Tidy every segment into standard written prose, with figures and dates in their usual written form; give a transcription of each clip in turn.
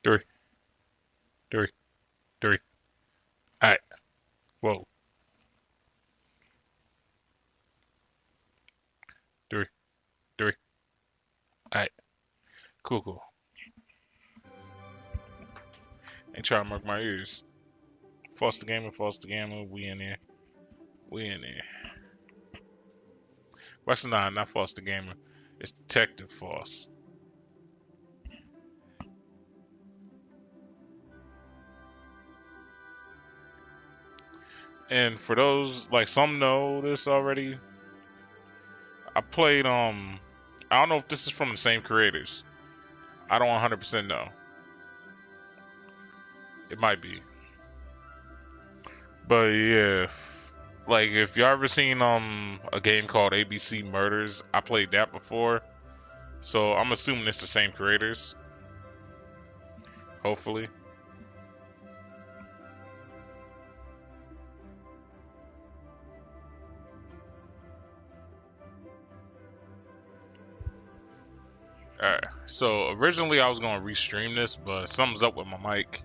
Three, three, three. All right. Whoa. Three, three. All right. Cool, cool. Ain't trying to mark my ears. Foster Gamer, we in there. We in there. What's not Foster Gamer. It's Detective Foss. And for those, like some know this already, I played, I don't know if this is from the same creators. I don't 100% know. It might be. But yeah, like if y'all ever seen a game called ABC Murders, I played that before. So I'm assuming it's the same creators. Hopefully. Alright. So originally I was gonna restream this, but something's up with my mic.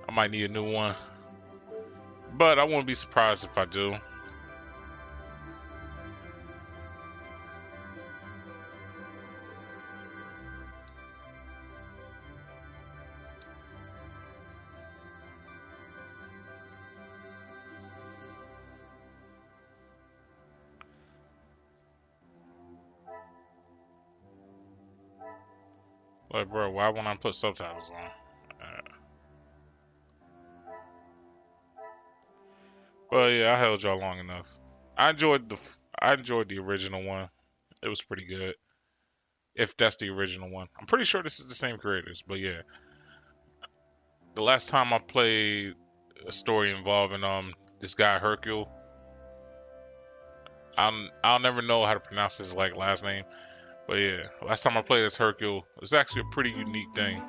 I might need a new one. But I wouldn't be surprised if I do. Like, bro, why won't I put subtitles on? Well, yeah, I held y'all long enough. I enjoyed the original one. It was pretty good. If that's the original one, I'm pretty sure this is the same creators. But yeah, the last time I played a story involving this guy Hercule, I'll never know how to pronounce his like last name. But yeah, last time I played as Hercule, it was actually a pretty unique thing.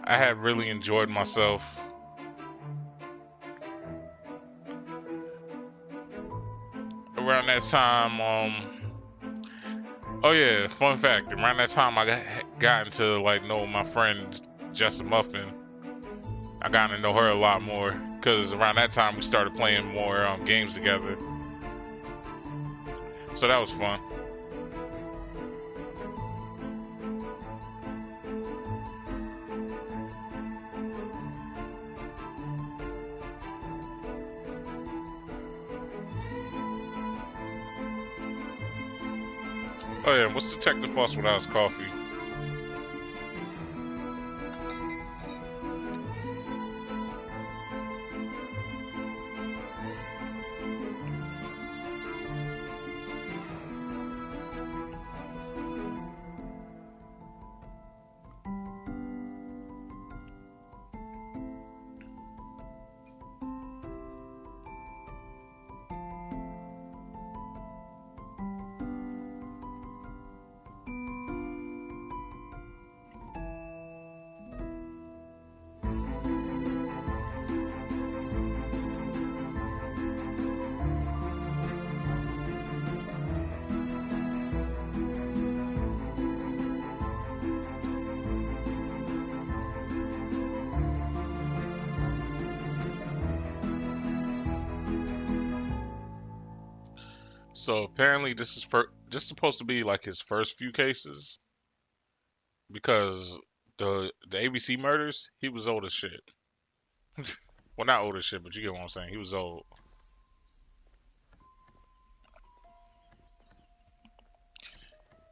I had really enjoyed myself. Around that time, oh yeah, fun fact. Around that time, I got into like know my friend Jessa Muffin. I got to know her a lot more because around that time we started playing more games together. So that was fun. Oh yeah, what's Detective Floss without his coffee? So apparently this is supposed to be like his first few cases because the ABC murders, he was old as shit. Well, not old as shit, but you get what I'm saying. He was old.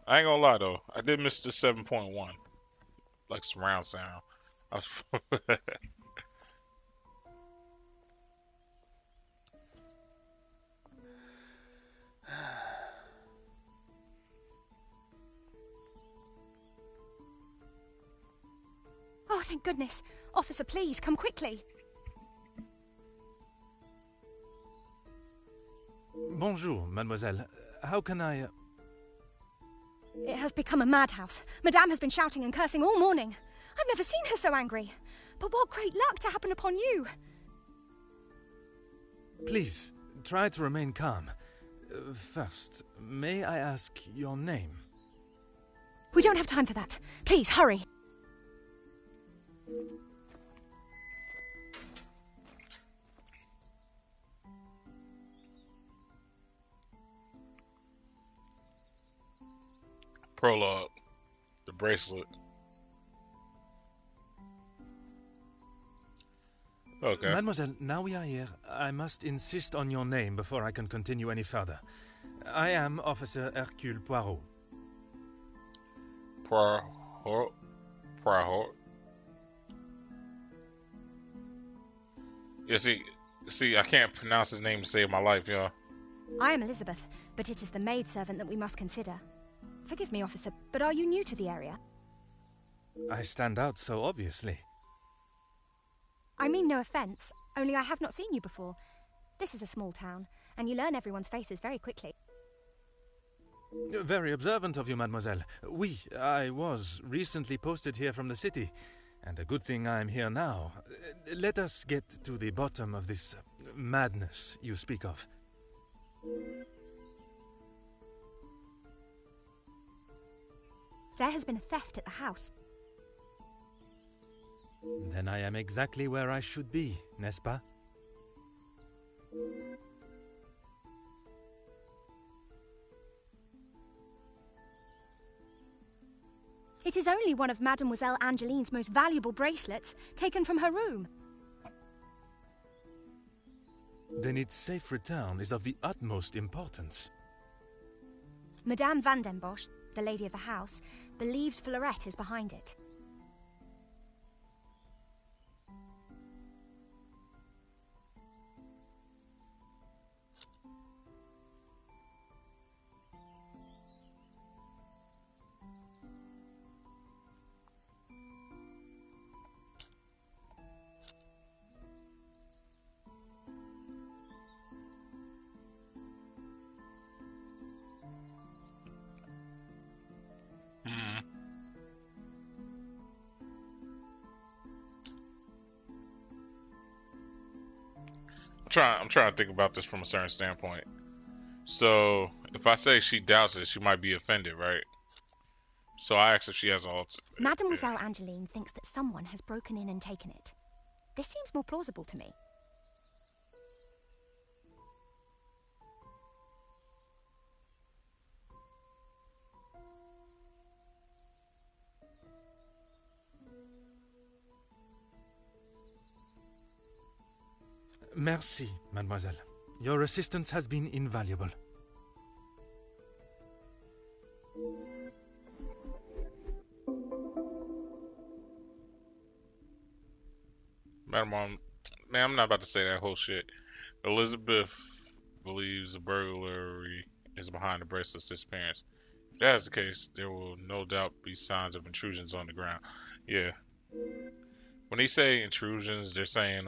I ain't gonna lie though, I did miss the 7.1, like surround sound. I was Oh, thank goodness. Officer, please, come quickly. Bonjour, mademoiselle. How can I... It has become a madhouse. Madame has been shouting and cursing all morning. I've never seen her so angry. But what great luck to happen upon you. Please, try to remain calm. First, may I ask your name? We don't have time for that. Please, hurry. Prologue. The bracelet. Okay. Mademoiselle, now we are here, I must insist on your name before I can continue any further. I am Officer Hercule Poirot. Poirot. Poirot. Yeah, see, I can't pronounce his name to save my life, y'all. I am Elizabeth, but it is the maidservant that we must consider. Forgive me, officer, but are you new to the area? I stand out so obviously. I mean no offence, only I have not seen you before. This is a small town, and you learn everyone's faces very quickly. Very observant of you, mademoiselle. I was recently posted here from the city, and a good thing I'm here now. Let us get to the bottom of this madness you speak of. There has been a theft at the house. Then I am exactly where I should be, n'est-ce pas? It is only one of Mademoiselle Angeline's most valuable bracelets, taken from her room. Then its safe return is of the utmost importance. Madame Van den Bosch, the lady of the house, believes Fleurette is behind it. I'm trying to think about this from a certain standpoint. So if I say she doubts it, she might be offended, right? So I asked if she has all. Mademoiselle Angeline thinks that someone has broken in and taken it. This seems more plausible to me. Merci, mademoiselle. Your assistance has been invaluable. Man, I'm not about to say that whole shit. Elizabeth believes a burglary is behind the bracelet's disappearance. If that is the case, there will no doubt be signs of intrusions on the ground. Yeah. When they say intrusions, they're saying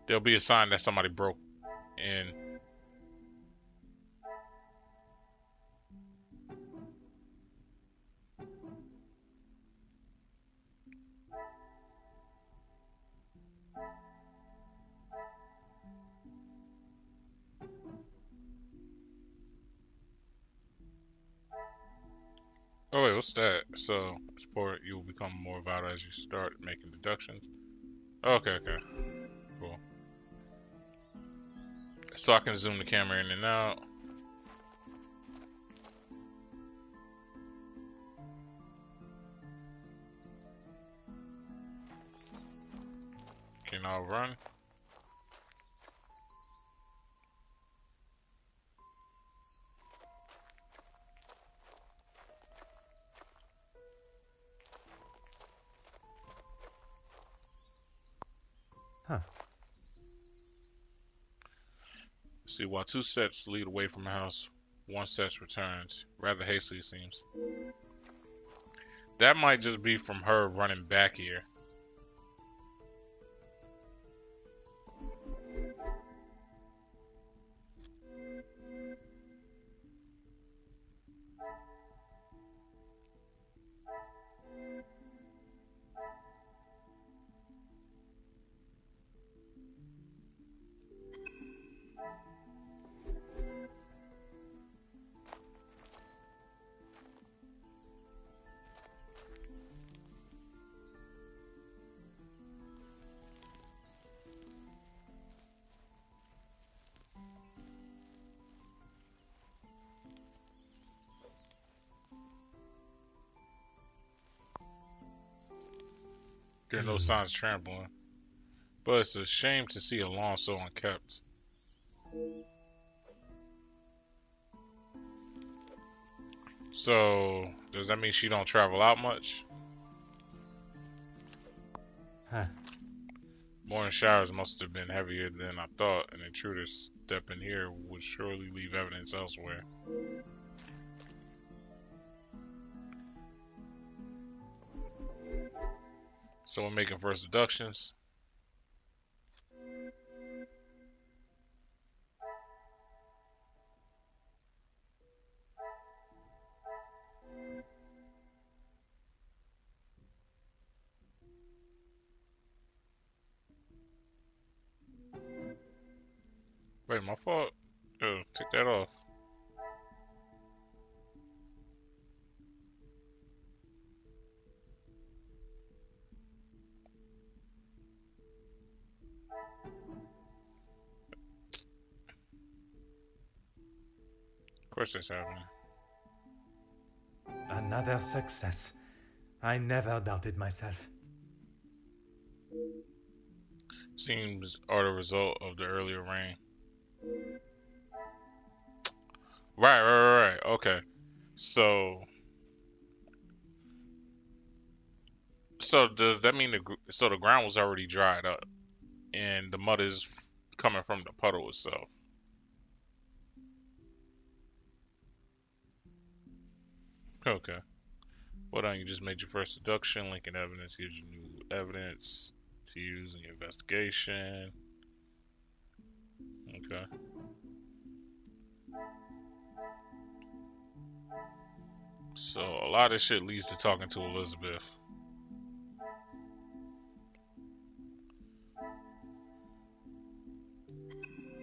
there'll be a sign that somebody broke in. Oh wait, what's that? So, support you will become more vital as you start making deductions. Okay, cool. So I can zoom the camera in and out. Can I run? Huh. See, while 2 sets lead away from the house, 1 set returns. Rather hastily, it seems. That might just be from her running back here. There are no signs of trampling, but it's a shame to see a lawn so unkept. So, does that mean she don't travel out much? Huh. Morning showers must have been heavier than I thought. An intruder's step in here would surely leave evidence elsewhere. So we're making first deductions. Wait, my fault. Oh, take that off. Of course that's happening. Another success. I never doubted myself. Seems are the result of the earlier rain. Right. Okay. So does that mean the ground was already dried up and the mud is coming from the puddle itself? Okay. Well done, you just made your first deduction. Linking evidence gives you new evidence to use in your investigation. Okay. So a lot of shit leads to talking to Elizabeth.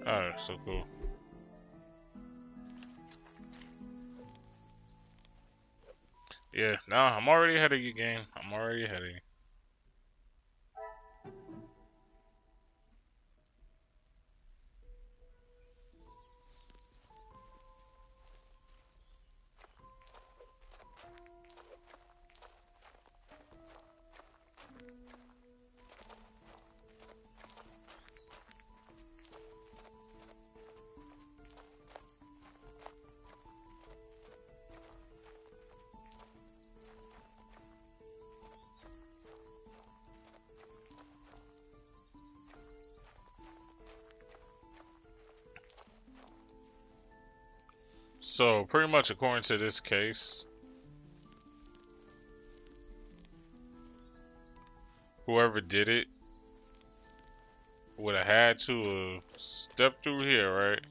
Alright, so cool. Yeah, nah, I'm already ahead of you, game. I'm already ahead of you. So pretty much according to this case, whoever did it would have had to step through here, right?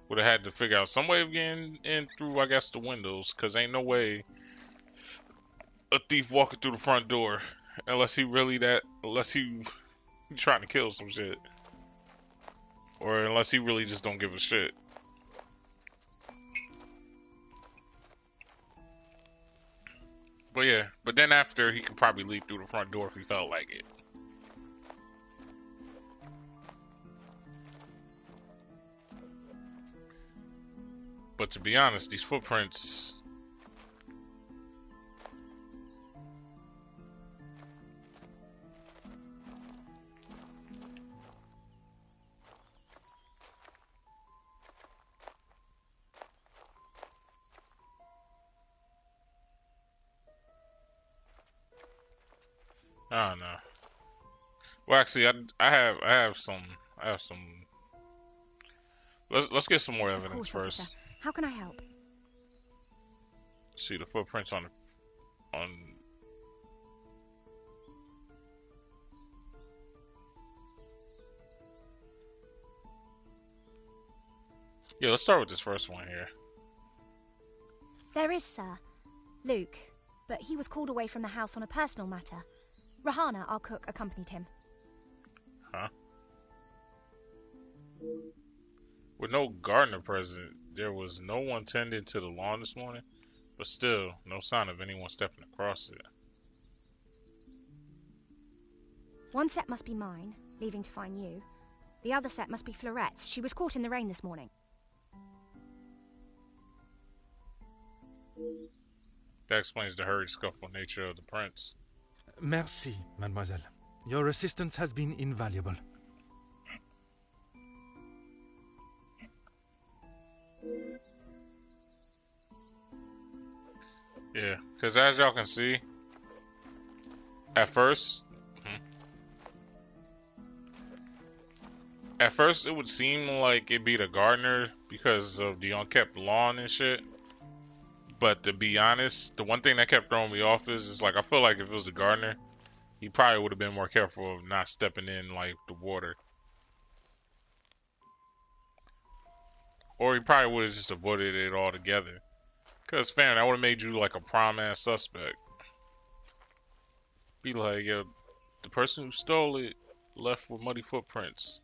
Would have had to figure out some way of getting in through, I guess, the windows, because ain't no way a thief walking through the front door unless he trying to kill some shit, or unless he really just don't give a shit. But yeah, but then after he could probably leap through the front door if he felt like it. But to be honest, these footprints, I don't know. Well, actually, I have some. Let's get some more evidence first. Officer. How can I help? See the footprints on. Yeah, let's start with this first one here. There is, sir. Luke, but he was called away from the house on a personal matter. Rahana, our cook, accompanied him. Huh? With no gardener present, there was no one tending to the lawn this morning, but still, no sign of anyone stepping across it. One set must be mine, leaving to find you. The other set must be Florette's. She was caught in the rain this morning. That explains the hurried, scuffle nature of the prince. Merci, mademoiselle. Your assistance has been invaluable. Yeah, because as y'all can see, at first, it would seem like it'd be the gardener because of the unkept lawn and shit. But to be honest, the one thing that kept throwing me off is like I feel like if it was the gardener, he probably would have been more careful of not stepping in like the water, or he probably would have just avoided it altogether. Cause fam, that would have made you like a prime ass suspect. Be like, yo, the person who stole it left with muddy footprints,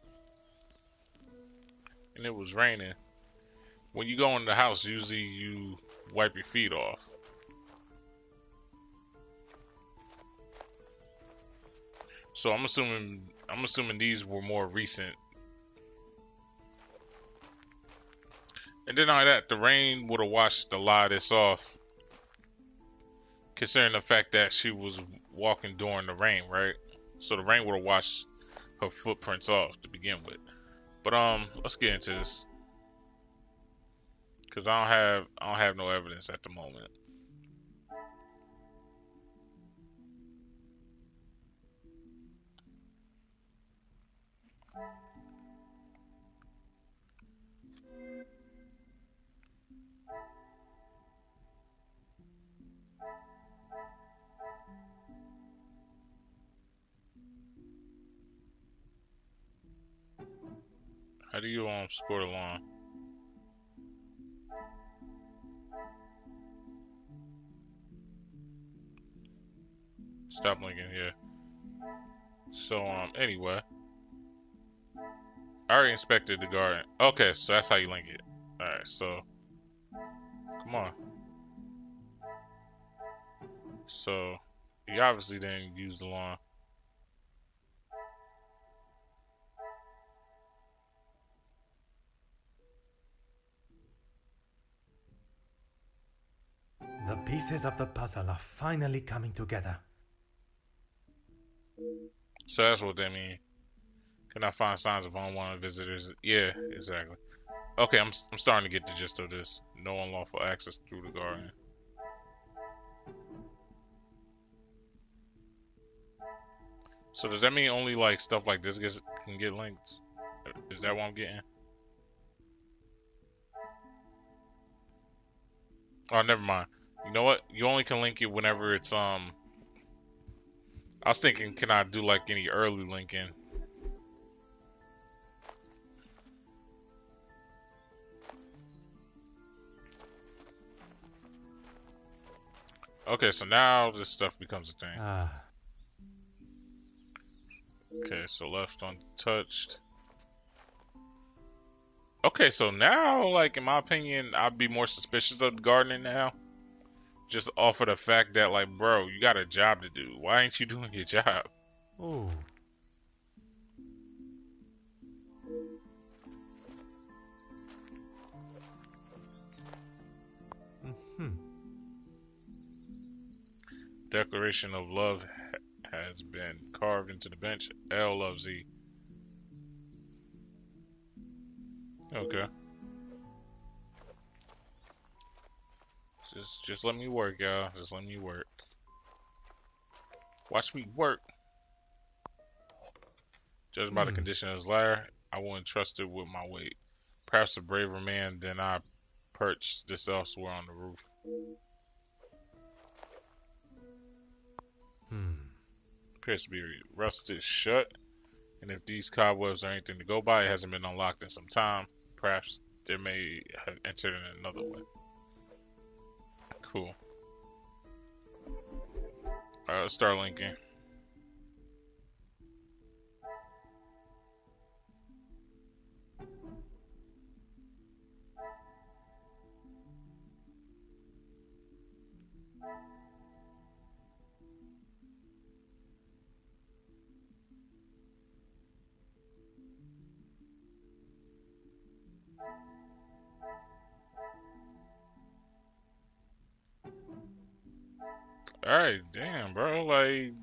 and it was raining. When you go in the house, usually you wipe your feet off. So I'm assuming these were more recent. And then on that, the rain would have washed a lot of this off. Considering the fact that she was walking during the rain, right? So the rain would have washed her footprints off to begin with. But let's get into this. Cause I don't have no evidence at the moment. How do you score the line? Stop linking here. So anyway, I already inspected the garden. Okay, so that's how you link it. All right, so come on. So he obviously didn't use the lawn. The pieces of the puzzle are finally coming together. So that's what they mean. Can I find signs of unwanted visitors? Yeah, exactly. Okay, I'm starting to get the gist of this. No unlawful access through the garden. So does that mean only like stuff like this can get linked? Is that what I'm getting? Oh, never mind. You know what? You only can link it whenever it's I was thinking, can I do like any early linking? Okay, so now this stuff becomes a thing. Okay, so left untouched. Okay, so now, like, in my opinion, I'd be more suspicious of the gardening now. Just off of the fact that, like, bro, you got a job to do. Why ain't you doing your job? Oh. Declaration of love has been carved into the bench. L loves Z. Okay. Just let me work, y'all. Just let me work. Watch me work. Judging by the condition of his ladder, I wouldn't trust it with my weight. Perhaps a braver man than I perched this elsewhere on the roof. Appears to be rusted shut, and if these cobwebs are anything to go by, it hasn't been unlocked in some time. Perhaps they may have entered in another way. Cool. Alright, let's start linking. Alright, damn, bro. Like,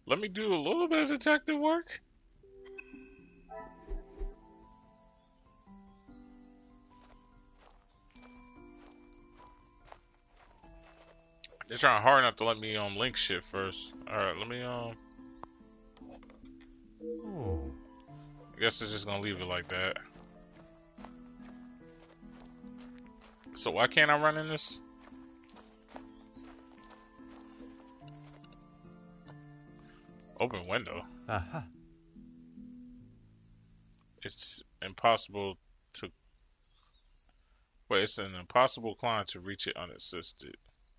let me do a little bit of detective work. They're trying hard enough to let me link shit first. Alright, let me Oh. I guess they're just gonna leave it like that. So why can't I run in this? Open window. Aha. It's impossible to wait, it's an impossible climb to reach it unassisted.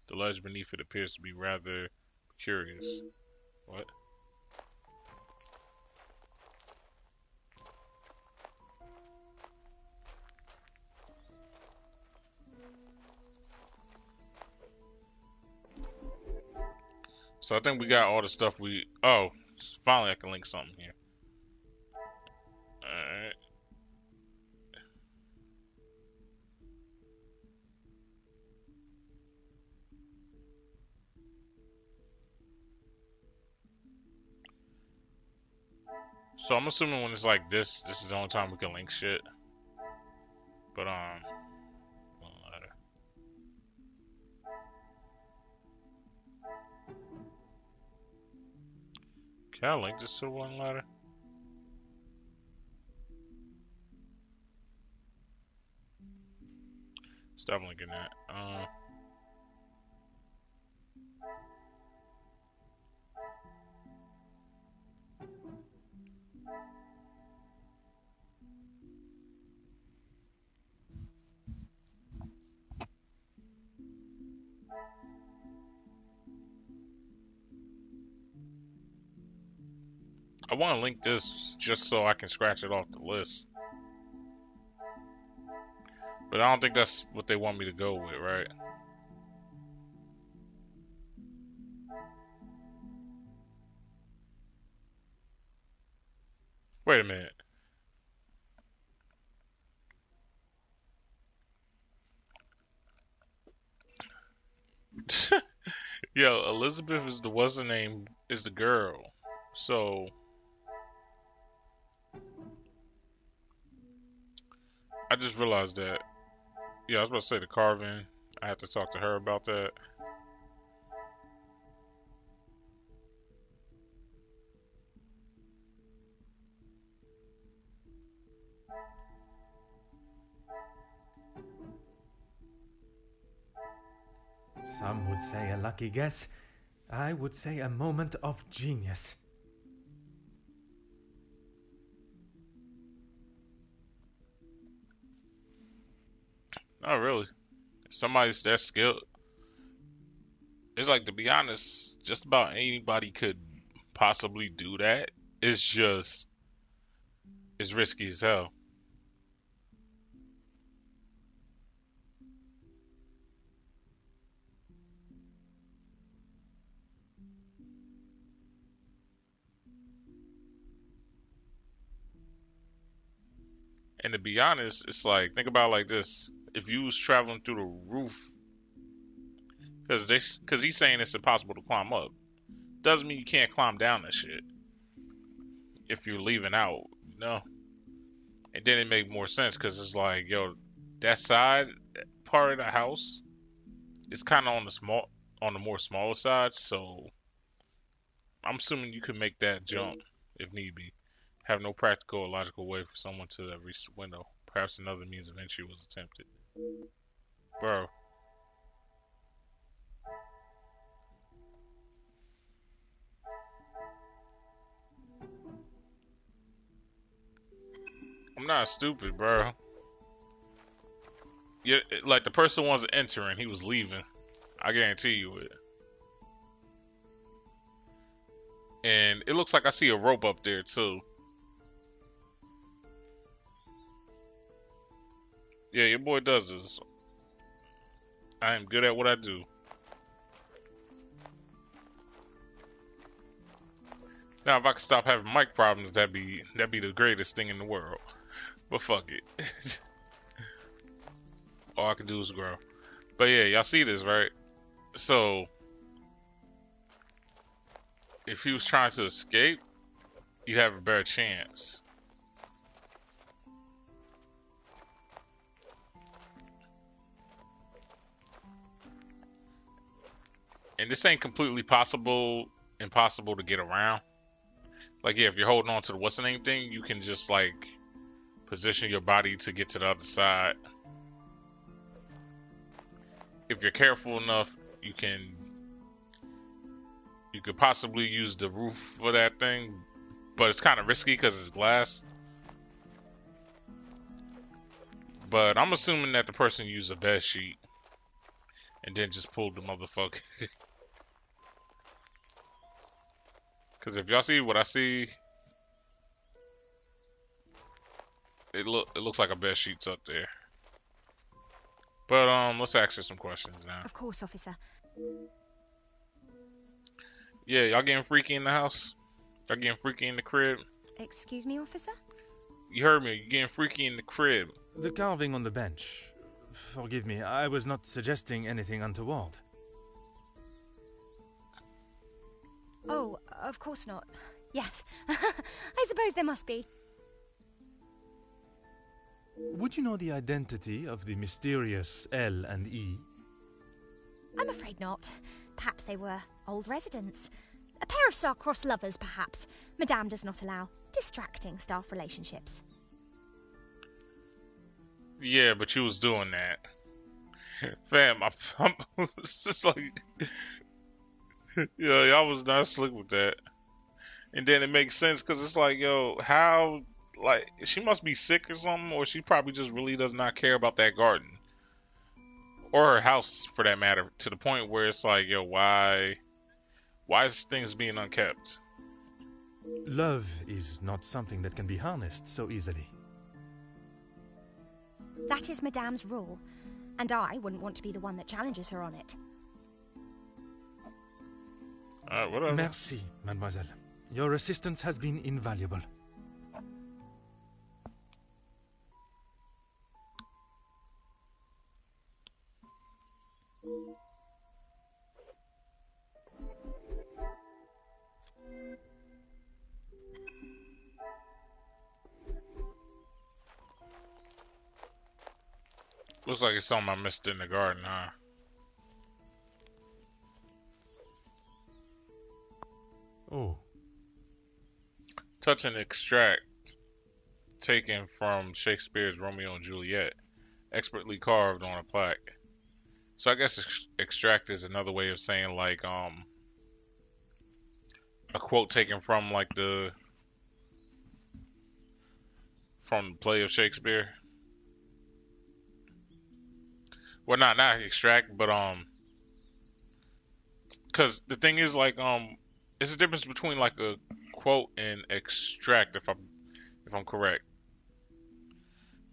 The ledge beneath it appears to be rather curious. What? So I think we got all the stuff we... Oh, finally I can link something here. Alright. So I'm assuming when it's like this is the only time we can link shit. But can I link this to one letter? Stop linking that. I want to link this just so I can scratch it off the list. But I don't think that's what they want me to go with, right? Wait a minute. Yo, Elizabeth is what's the name is the girl. So I just realized that. Yeah, I was about to say the carving. I have to talk to her about that. Some would say a lucky guess. I would say a moment of genius. Not really. Somebody's that skilled. It's like, to be honest, just about anybody could possibly do that. It's just, it's risky as hell. And to be honest, it's like, think about it like this. If you was traveling through the roof, because he's saying it's impossible to climb up, doesn't mean you can't climb down that shit if you're leaving out, you know? And then it make more sense because it's like, yo, that side part of the house is kind of on the more smaller side, so I'm assuming you could make that jump if need be. Have no practical or logical way for someone to have reached the window. Perhaps another means of entry was attempted. Bro. I'm not stupid, bro. Yeah, like the person wasn't entering, he was leaving. I guarantee you it. And it looks like I see a rope up there too. Yeah, your boy does this. I am good at what I do. Now, if I could stop having mic problems, that'd be the greatest thing in the world. But fuck it. All I can do is grow. But yeah, y'all see this, right? So if he was trying to escape, you'd have a better chance. And this ain't completely impossible to get around. Like, yeah, if you're holding on to the what's the name thing, you can just like position your body to get to the other side. If you're careful enough, you could possibly use the roof for that thing, but it's kind of risky because it's glass. But I'm assuming that the person used a bed sheet and then just pulled the motherfucker. Because if y'all see what I see, it looks like a bed sheet's up there. But let's ask her some questions now. Of course, officer. Yeah, y'all getting freaky in the house? Y'all getting freaky in the crib? Excuse me, officer? You heard me. You getting freaky in the crib? The carving on the bench. Forgive me, I was not suggesting anything untoward. Oh, of course not. Yes. I suppose there must be. Would you know the identity of the mysterious L and E? I'm afraid not. Perhaps they were old residents. A pair of star-crossed lovers, perhaps. Madame does not allow distracting staff relationships. Yeah, but you was doing that. Fam, I'm it's just like... Yeah, y'all was not slick with that. And then it makes sense because it's like, yo, how... Like, she must be sick or something, or she probably just really does not care about that garden. Or her house, for that matter, to the point where it's like, yo, why is things being unkept? Love is not something that can be harnessed so easily. That is Madame's rule, and I wouldn't want to be the one that challenges her on it. Whatever. Merci, mademoiselle. Your assistance has been invaluable. Looks like it's something I missed in the garden, huh? Oh. Touch and extract taken from Shakespeare's Romeo and Juliet, expertly carved on a plaque. So I guess extract is another way of saying like a quote taken from like from the play of Shakespeare. Well, not extract, but because the thing is like it's a difference between like a quote and extract. If I'm correct,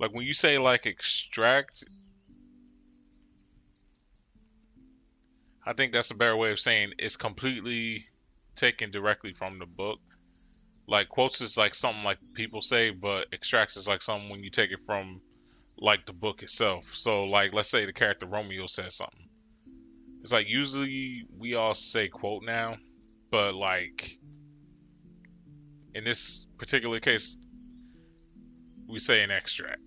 like when you say like extract, I think that's a better way of saying it's completely taken directly from the book. Like quotes is like something like people say, but extract is like something when you take it from like the book itself. So like let's say the character Romeo says something. It's like usually we all say quote now, but like in this particular case we say an extract.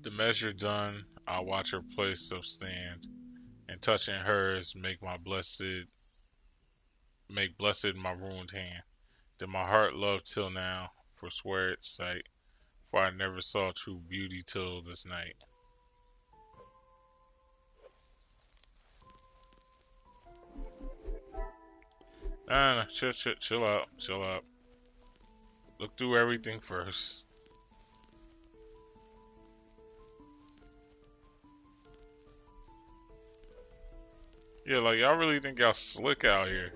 The measure done, I'll watch her place so stand, and touching hers make blessed my ruined hand. That my heart loved till now, forswear its sight, for I never saw true beauty till this night. Nah, chill out. Look through everything first. Yeah, like y'all really think y'all slick out here.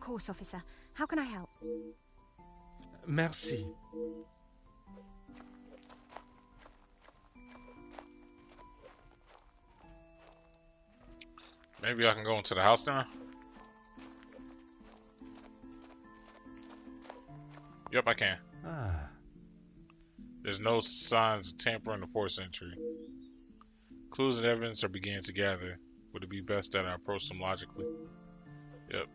course, officer. How can I help? Merci. Maybe I can go into the house now? Yep, I can. Ah. There's no signs of tampering the 4th century. Clues and evidence are beginning to gather. Would it be best that I approach them logically? Yep.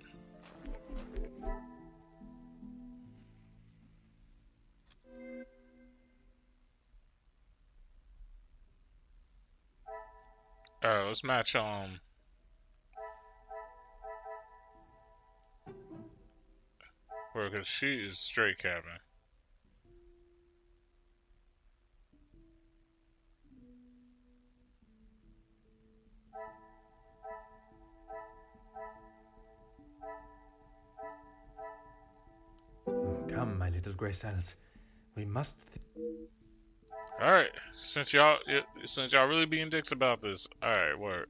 Alright, let's match because she is straight cabin. Come, my little gray cells. We must... Alright, since y'all really being dicks about this, alright, word.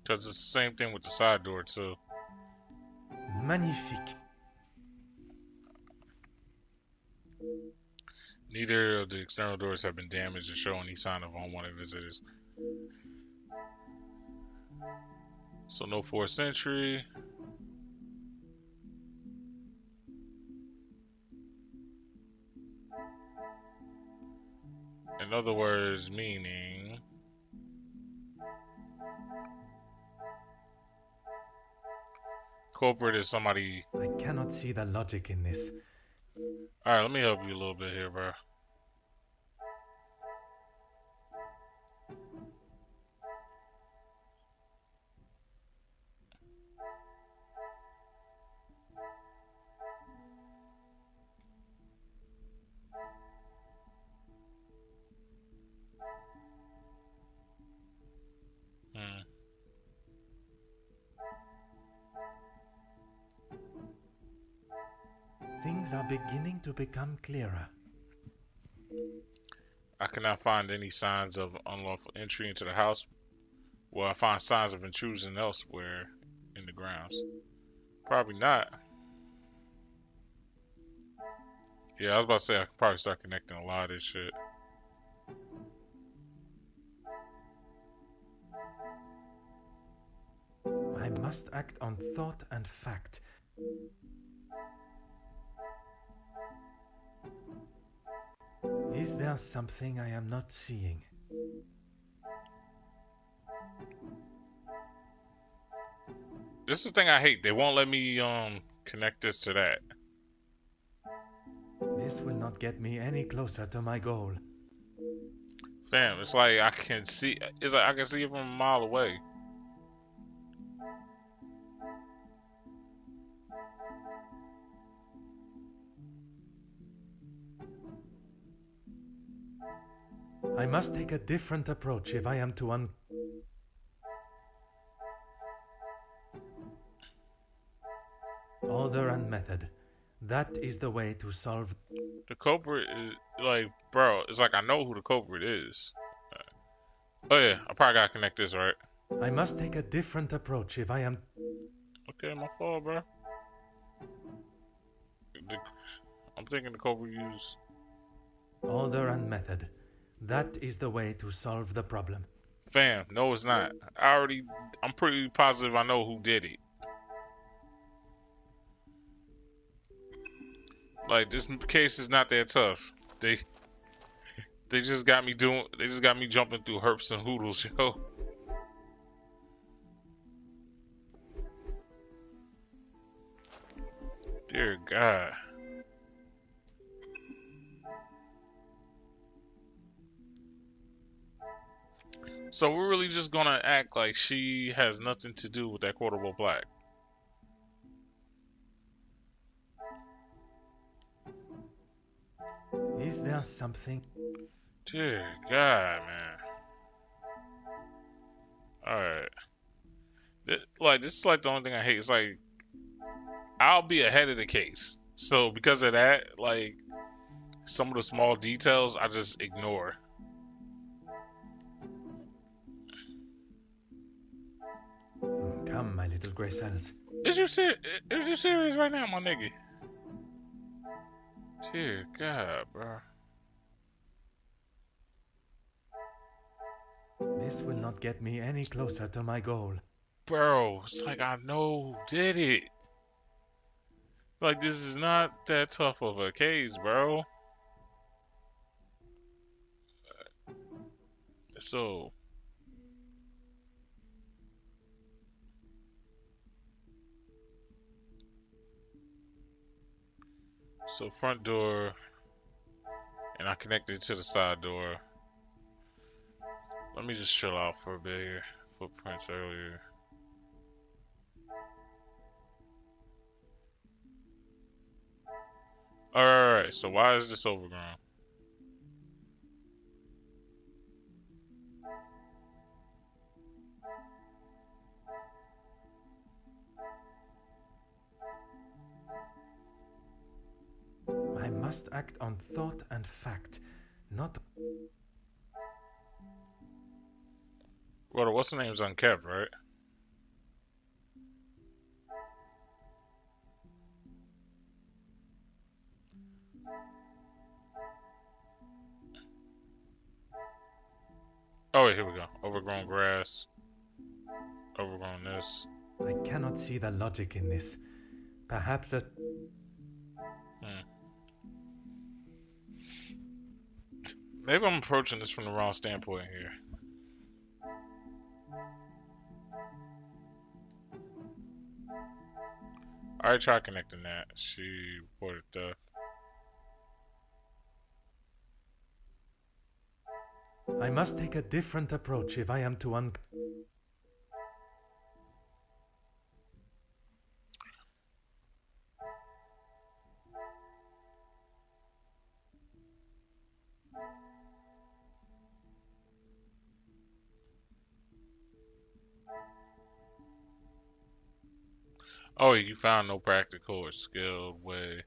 Because it's the same thing with the side door, too. Magnifique. Neither of the external doors have been damaged or show any sign of unwanted visitors. So no 4th century. In other words, meaning... culprit is somebody... I cannot see the logic in this. Alright, let me help you a little bit here, bro. Things are beginning to become clearer. I cannot find any signs of unlawful entry into the house. Well, I find signs of intrusion elsewhere in the grounds. Probably not. Yeah, I was about to say I could probably start connecting a lot of this shit. I must act on thought and fact. Is there something I am not seeing? This is the thing I hate. They won't let me connect this to that. This will not get me any closer to my goal. Fam, it's like I can see. It's like I can see it from a mile away. I must take a different approach if I am to Order and method. That is the way to solve... The culprit is, like, bro, it's like I know who the culprit is. Oh yeah, I probably gotta connect this, right? I must take a different approach if I am... Okay, my fault, bro. I'm thinking the culprit used... Order and method. That is the way to solve the problem. Fam, no it's not. I'm pretty positive I know who did it. Like, this case is not that tough. They just got me jumping through herps and hoodles, yo. Dear God. So we're really just gonna act like she has nothing to do with that quotable plaque. Is there something? Dear God, man. Alright. This is like the only thing I hate. It's like, I'll be ahead of the case. So because of that, like, some of the small details I just ignore. Come, my little grey cells. Is you serious right now, my nigga? Dear God, bro. This will not get me any closer to my goal. Bro, it's like I know who did it. Like, this is not that tough of a case, bro. So front door, and I connected it to the side door. Let me just chill out for a bit here. Footprints earlier. Alright, so why is this overgrown? I must act on thought and fact, not... Well, what's the name's unkept, right? Oh, wait, here we go. Overgrown grass. Overgrown this. I cannot see the logic in this. Perhaps a... Maybe I'm approaching this from the wrong standpoint here. I tried connecting that. She reported theft. I must take a different approach if I am to Oh, you found no practical or skilled way.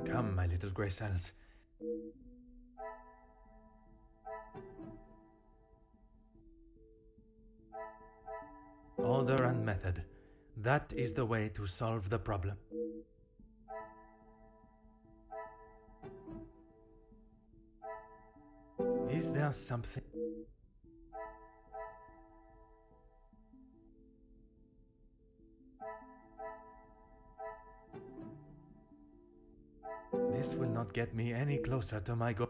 Come, my little grey cells. Order and method. That is the way to solve the problem. Is there something... This will not get me any closer to my goal.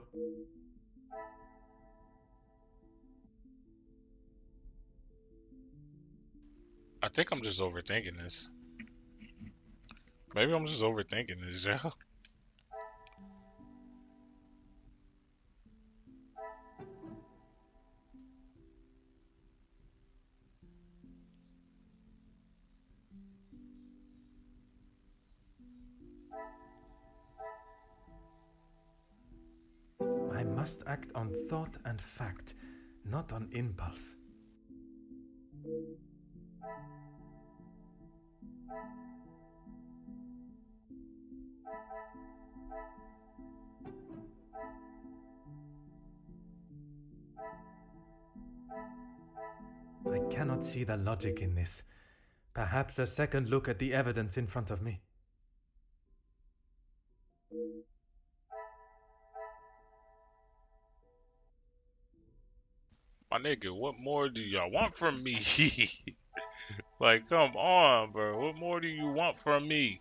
I think I'm just overthinking this. Maybe I'm just overthinking this, yo. I must act on thought and fact, not on impulse. I cannot see the logic in this. Perhaps a second look at the evidence in front of me. My nigga, what more do y'all want from me? Like, come on, bro. What more do you want from me?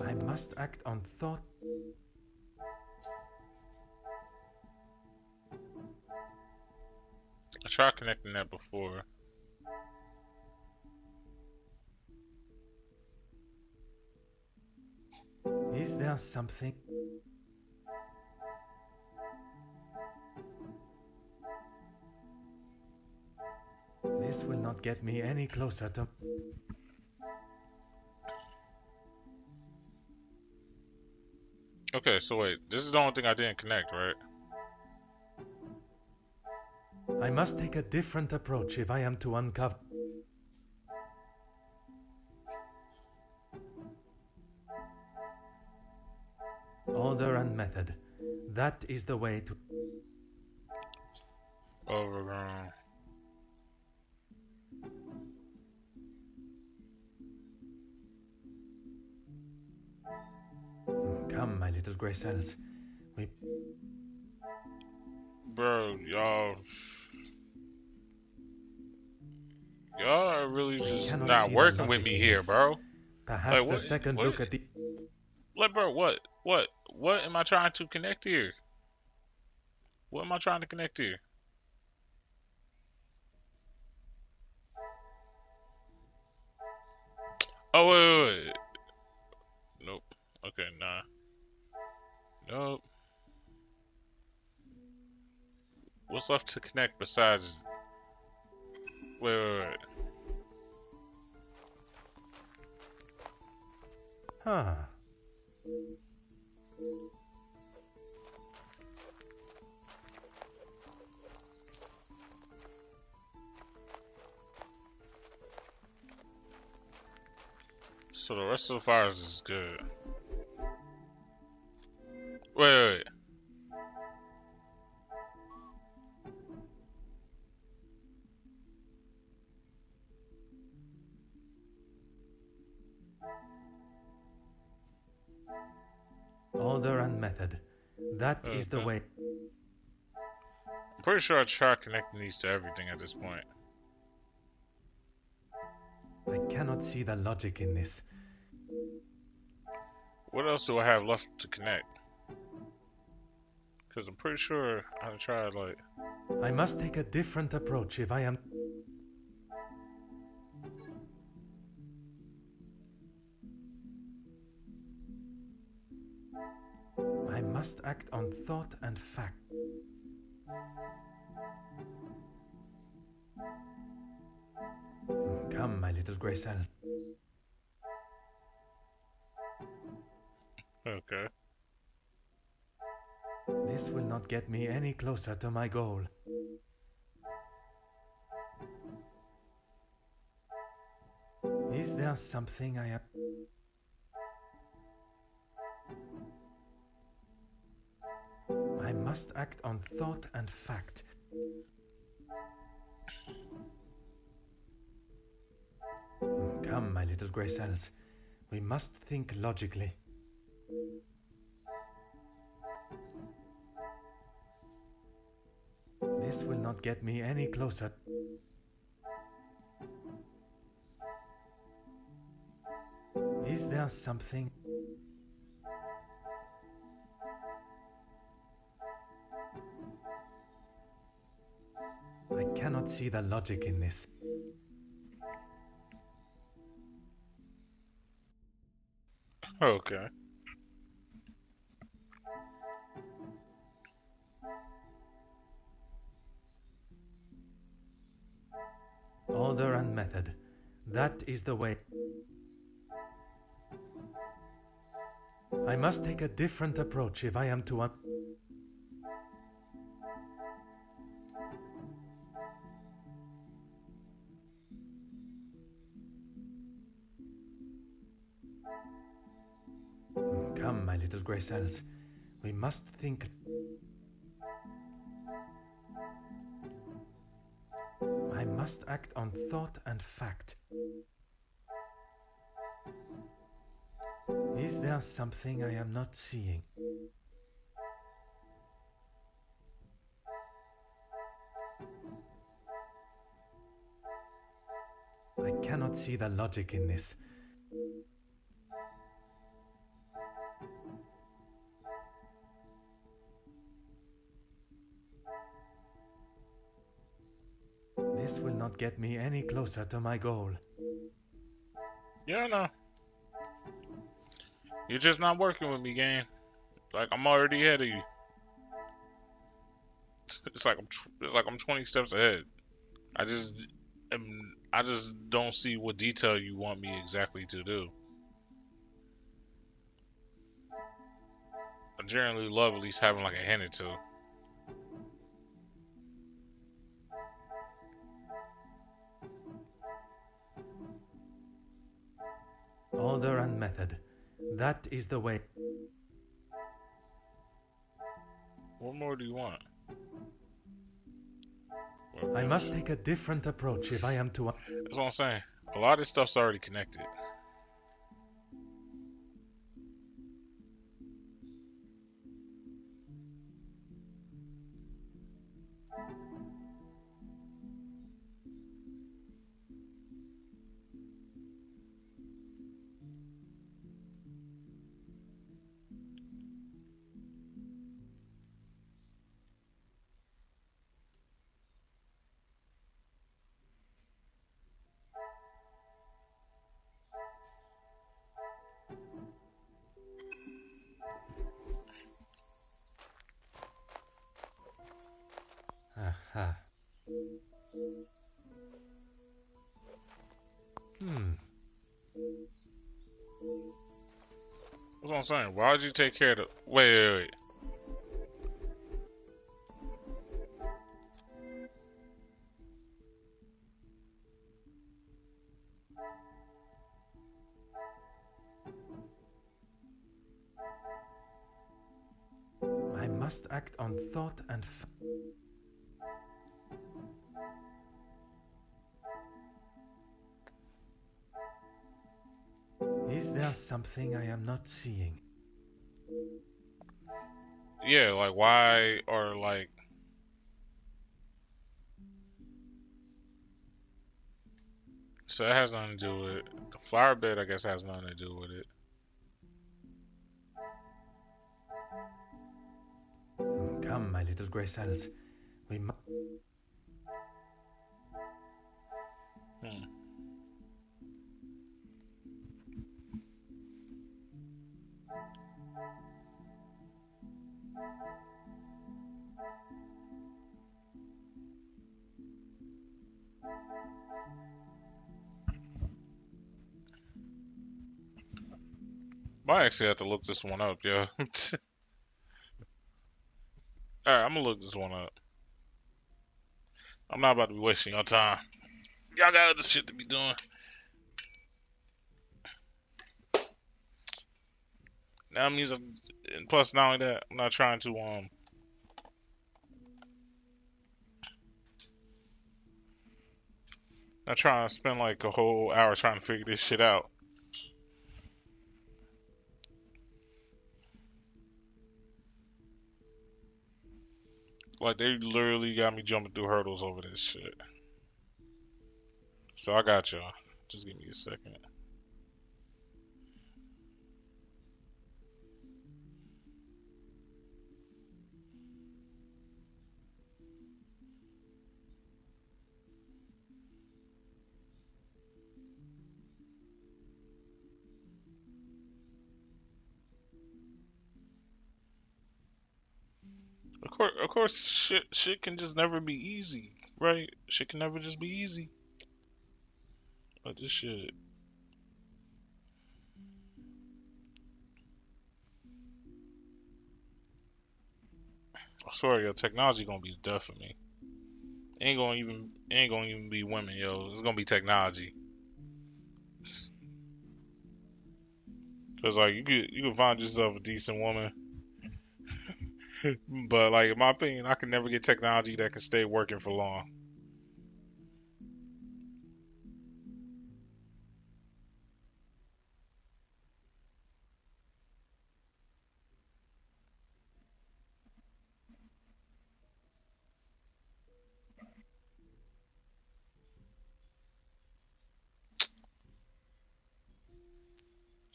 I must act on thought. I tried connecting that before. Is there something? This will not get me any closer to... Okay, so wait. This is the only thing I didn't connect, right? I must take a different approach if I am to uncover... Order and method. That is the way to... Overgrown. Come, my little gray cells. We... Bro, y'all are really just not working with me here, bro. Perhaps a second look at the... Like, bro, what am I trying to connect here? What am I trying to connect here? Oh, wait. Nope. Okay, nah. Nope. What's left to connect besides... Wait. Huh. So the rest of the fires is good. Wait. Order and method. That is the way. I'm pretty sure I tried connecting these to everything at this point. I cannot see the logic in this. What else do I have left to connect? Because I'm pretty sure I tried, like... I must take a different approach if I am... I must act on thought and fact. Come, my little gray cells. Okay. This will not get me any closer to my goal. Is there something I have... I must act on thought and fact. Come, my little gray cells. We must think logically. This will not get me any closer. Is there something... cannot see the logic in this. Okay. Order and method. That is the way. I must take a different approach if I am to Come, my little grey cells. We must think. I must act on thought and fact. Is there something I am not seeing? I cannot see the logic in this. This will not get me any closer to my goal. Yeah, no. You're just not working with me, game. Like, I'm already ahead of you. It's like I'm 20 steps ahead. I just don't see what detail you want me exactly to do. I generally love at least having like a hint or two. Order and method. That is the way. What more do you want? I must take a different approach if I am to. That's what I'm saying. A lot of this stuff's already connected. Aha. That's what I'm saying. Why would you take care of the... Wait. I must act on thought and Is there something I am not seeing? Yeah, like why, or like... So that has nothing to do with it. The flower bed, I guess, has nothing to do with it. Come, my little grey cells. We must. I actually have to look this one up, yeah. Alright, I'm gonna look this one up. I'm not about to be wasting your time. Y'all got other shit to be doing. That means, and plus not only that, I'm not trying to not trying to spend like a whole hour trying to figure this shit out. Like, they literally got me jumping through hurdles over this shit. So I got y'all. Just give me a second. Of course, shit can just never be easy, right? Shit can never just be easy. But this shit, I swear, yo, technology gonna be the death of me. Ain't gonna even be women, yo. It's gonna be technology. Cause like you could find yourself a decent woman, but like in my opinion, I can never get technology that can stay working for long.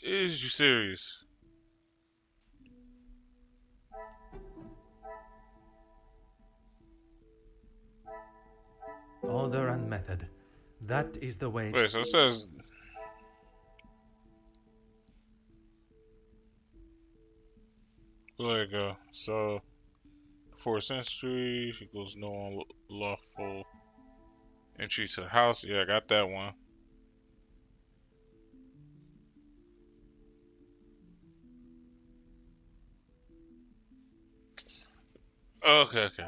Is you serious? Order and method. That is the way. Wait, so it says. There you go. So, for a century equals no unlawful entry to the house. Yeah, I got that one. Okay, okay.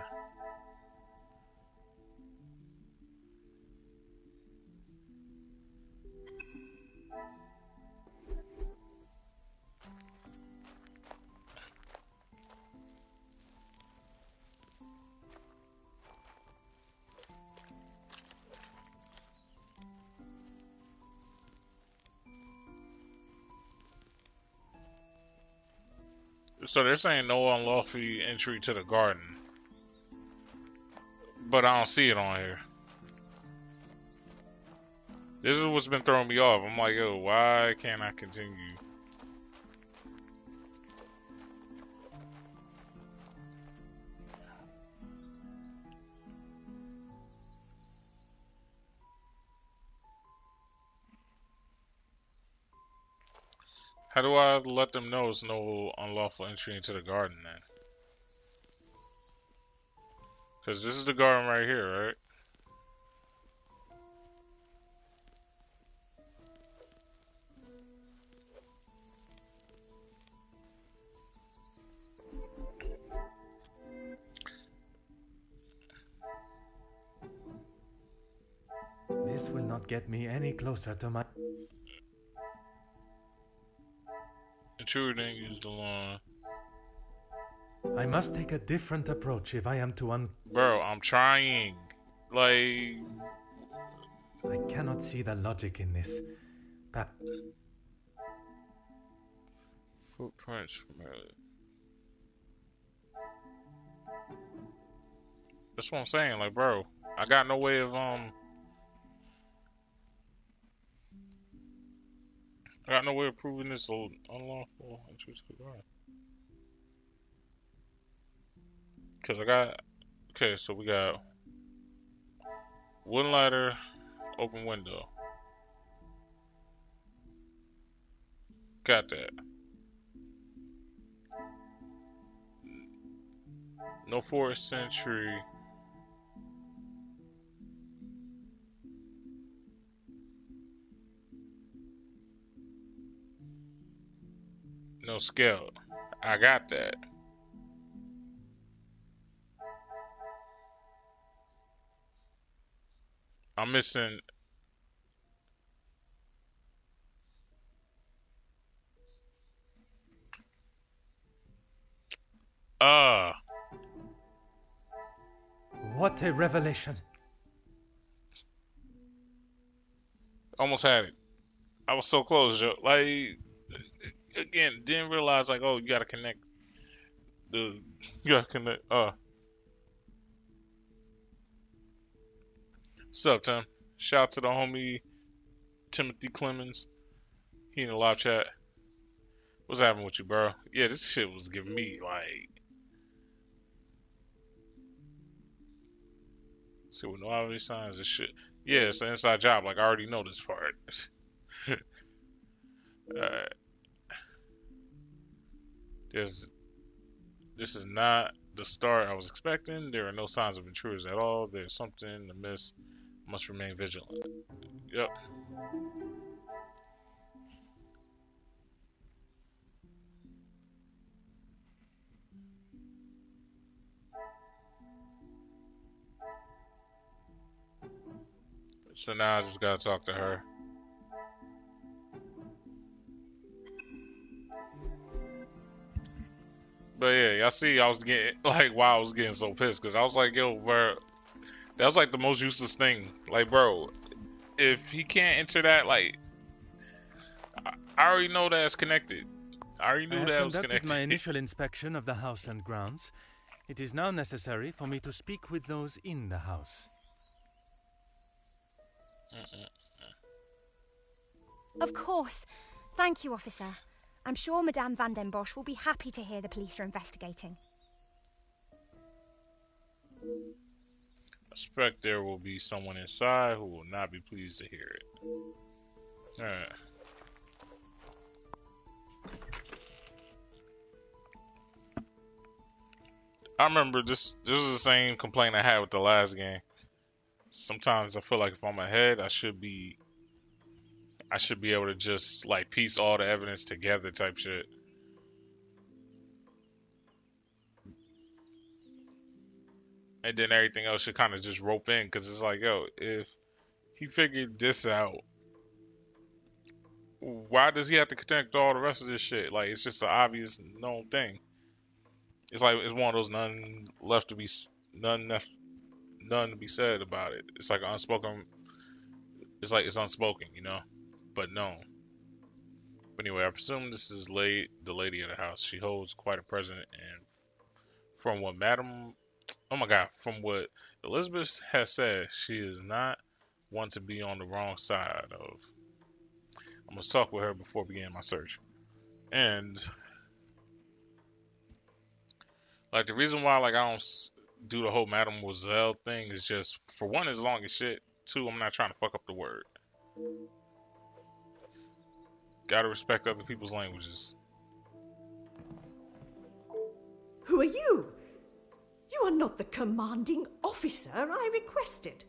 So they're saying no unlawful entry to the garden, but I don't see it on here. This is what's been throwing me off. I'm like, yo, why can't I continue? How do I let them know it's no unlawful entry into the garden then? Because this is the garden right here, right? This will not get me any closer to my... Intruder didn't use the lawn. I must take a different approach if I am to Bro, I'm trying. Like... I cannot see the logic in this. Footprints from earlier. That's what I'm saying, like, bro, I got no way of, I got no way of proving this unlawful entry to the garden. Cause I got, okay, so we got wooden ladder, open window. Got that. No 4th century. No scale. I got that. I'm missing. What a revelation. Almost had it. I was so close, Joe. Like, again, didn't realize, like, oh, you gotta connect you gotta connect, what's up, Tim? Shout out to the homie Timothy Clemens. He in the live chat. What's happening with you, bro? Yeah, this shit was giving me, like, see with no obvious signs of shit. Yeah, it's an inside job. Like, I already know this part. Alright. This is not the start I was expecting. There are no signs of intruders at all. There's something amiss. Must remain vigilant. Yep. So now I just gotta talk to her. But yeah, y'all see, I was getting like, why I was getting so pissed because I was like, yo, bro, that was like the most useless thing. Like, bro, if he can't enter that, like, I already know that it's connected. I already I knew have that it was conducted my connected. initial inspection of the house and grounds. It is now necessary for me to speak with those in the house. Of course. Thank you, officer. I'm sure Madame Van den Bosch will be happy to hear the police are investigating. I suspect there will be someone inside who will not be pleased to hear it. Alright. I remember this is the same complaint I had with the last game. Sometimes I feel like if I'm ahead, I should be able to just like piece all the evidence together type shit. And then everything else should kind of just rope in because it's like, yo, if he figured this out, why does he have to connect all the rest of this shit? Like, it's just an obvious known thing. It's like it's one of those none to be said about it. It's like unspoken. It's like it's unspoken, you know, but known. But anyway, I presume this is the lady of the house. She holds quite a presence, and from what from what Elizabeth has said, she is not one to be on the wrong side of. I must talk with her before beginning my search. And like the reason why like I don't do the whole Mademoiselle thing is just for one, it's long as shit. Two, I'm not trying to fuck up the word. Gotta respect other people's languages. Who are you? You are not the commanding officer I requested.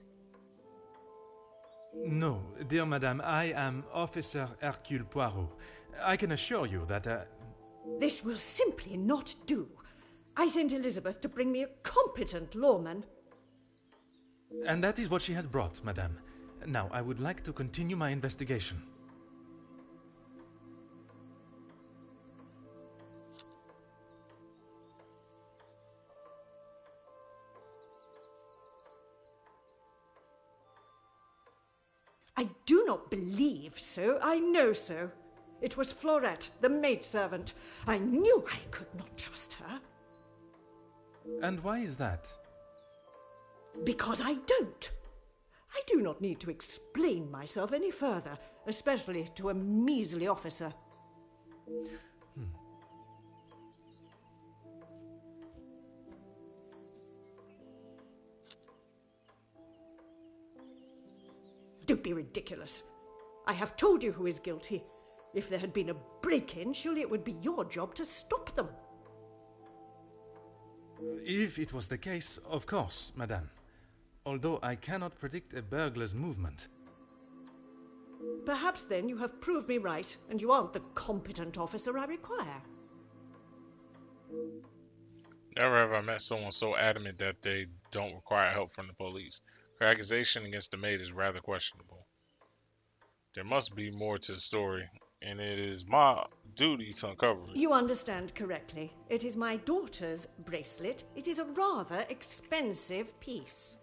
No, dear madame, I am Officer Hercule Poirot. I can assure you that... This will simply not do. I sent Elizabeth to bring me a competent lawman. And that is what she has brought, madame. Now, I would like to continue my investigation. I do not believe so. I know so. It was Florette, the maidservant. I knew I could not trust her. And why is that? Because I don't. I do not need to explain myself any further, especially to a measly officer. Don't be ridiculous. I have told you who is guilty. If there had been a break-in, surely it would be your job to stop them. If it was the case, of course, madame. Although I cannot predict a burglar's movement. Perhaps then you have proved me right, and you aren't the competent officer I require. Never have I met someone so adamant that they don't require help from the police. Her accusation against the maid is rather questionable. There must be more to the story, and it is my duty to uncover it. You understand correctly. It is my daughter's bracelet. It is a rather expensive piece.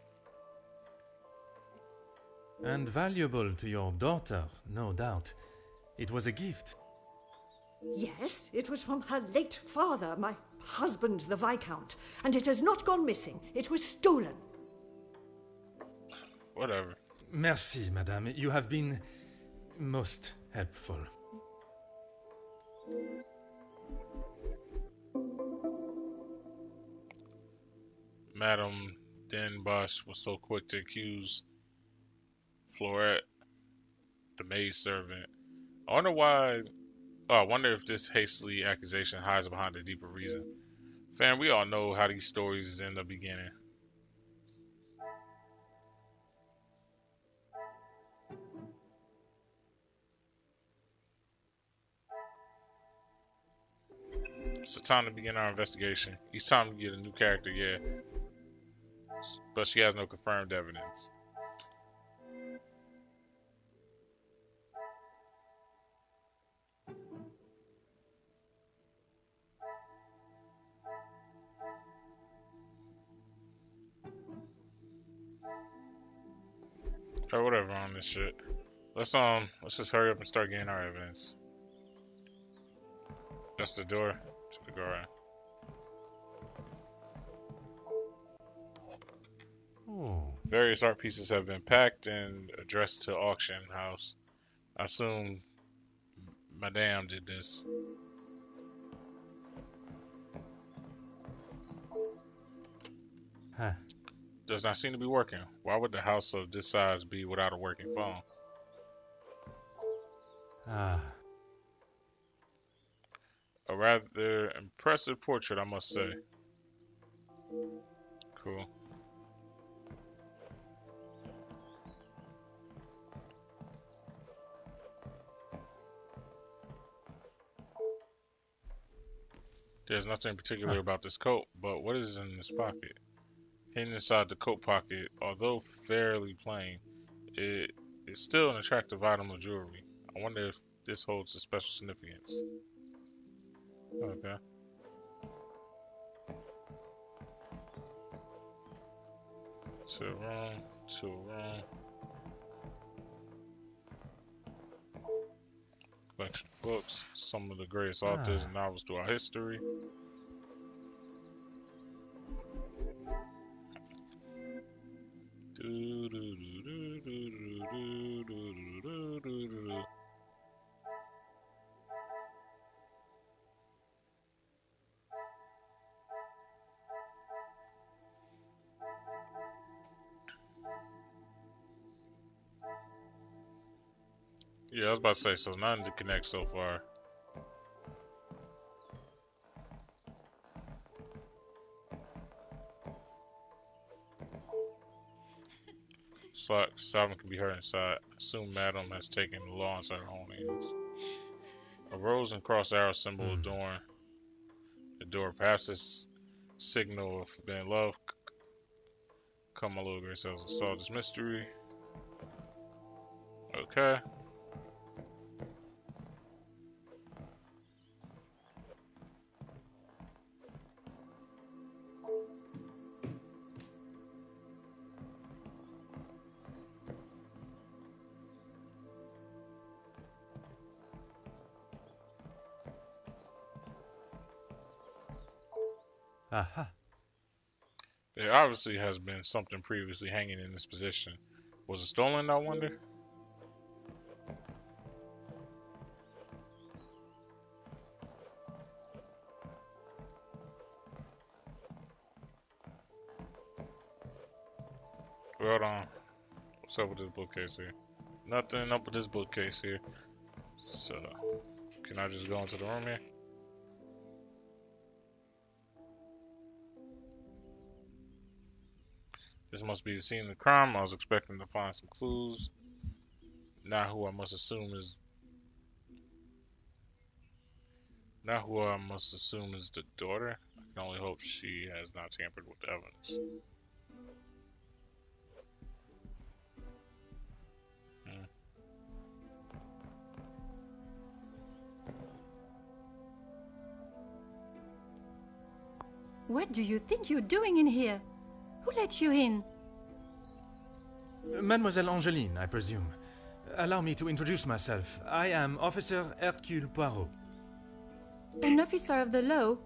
And valuable to your daughter, no doubt. It was a gift. Yes, it was from her late father, my husband, the Viscount, and it has not gone missing. It was stolen. Whatever. Merci, madame. You have been most helpful. Madame Den Bosch was so quick to accuse Florette, the maidservant. I wonder if this hastily accusation hides behind a deeper reason. Fam, we all know how these stories end up beginning. It's the time to begin our investigation. Each time we get a new character, yeah. But she has no confirmed evidence. Or whatever on this shit. Let's just hurry up and start getting our evidence. That's the door to the garage. Oh. Various art pieces have been packed and addressed to auction house. I assume Madame did this. Huh. Does not seem to be working. Why would the house of this size be without a working phone? Ah. A rather impressive portrait, I must say. Cool. There's nothing particular about this coat, but what is in this pocket? Hidden inside the coat pocket, although fairly plain, it is still an attractive item of jewelry. I wonder if this holds a special significance. Okay. To a room, to a room. Collection of books, some of the greatest authors and novels throughout history. Yeah, I was about to say, so nothing to connect so far. Sovereign can be heard inside. Assume Madam has taken the law into her own hands. A rose and cross arrow symbol adorn the door. Perhaps this signal of forbidden love. Come, my little great selves, and solve this mystery. Okay. Aha. There obviously has been something previously hanging in this position. Was it stolen, I wonder? Hold on. What's up with this bookcase here? Nothing up with this bookcase here. So, can I just go into the room here? This must be the scene of the crime. I was expecting to find some clues. Not who I must assume is the daughter. I can only hope she has not tampered with the evidence. What do you think you're doing in here? Who let you in? Mademoiselle Angeline, I presume. Allow me to introduce myself. I am Officer Hercule Poirot. An officer of the law?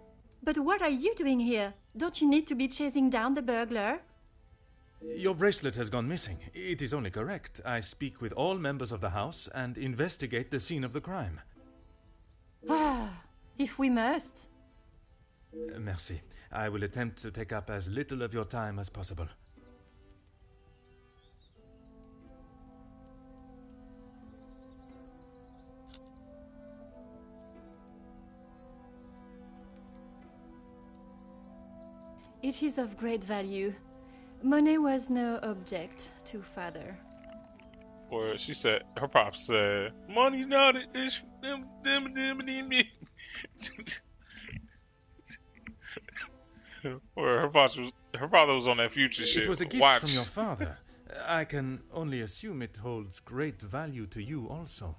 But what are you doing here? Don't you need to be chasing down the burglar? Your bracelet has gone missing. It is only correct. I speak with all members of the house and investigate the scene of the crime. Ah, if we must. Merci. I will attempt to take up as little of your time as possible. It is of great value. Money was no object to father. Or she said, her pops said, money's not an issue. Or her father was on that future shit. It was a gift Watch. from your father. I can only assume it holds great value to you also.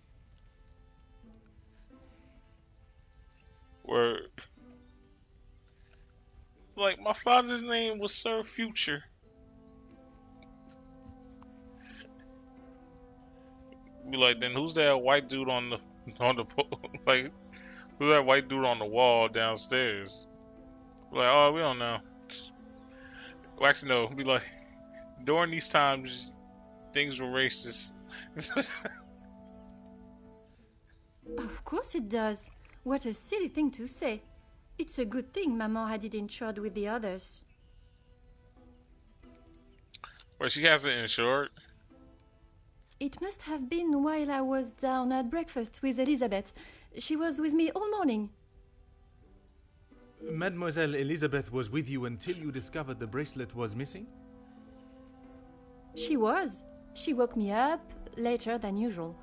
Or, like, my father's name was Sir Future. Be like, then who's that white dude on the like, who's that white dude on the wall downstairs? Like, oh, we don't know. Well, actually, no. Be like, during these times, things were racist. Of course it does. What a silly thing to say. It's a good thing Maman had it insured with the others. Well, she has it insured. It must have been while I was down at breakfast with Elizabeth. She was with me all morning. Mademoiselle Elizabeth was with you until you discovered the bracelet was missing? She was. She woke me up later than usual.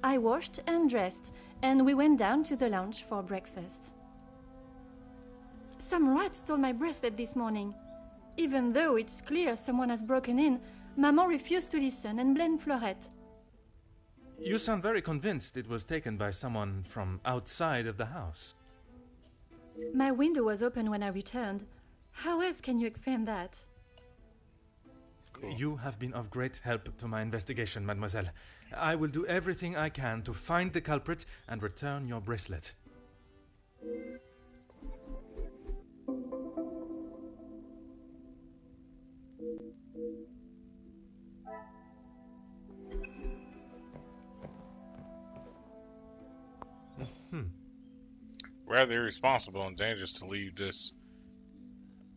I washed and dressed, and we went down to the lounge for breakfast. Some rat stole my bracelet this morning. Even though it's clear someone has broken in, Maman refused to listen and blamed Florette. You sound very convinced it was taken by someone from outside of the house. My window was open when I returned. How else can you explain that? Cool. You have been of great help to my investigation, mademoiselle. I will do everything I can to find the culprit and return your bracelet. Rather irresponsible and dangerous to leave this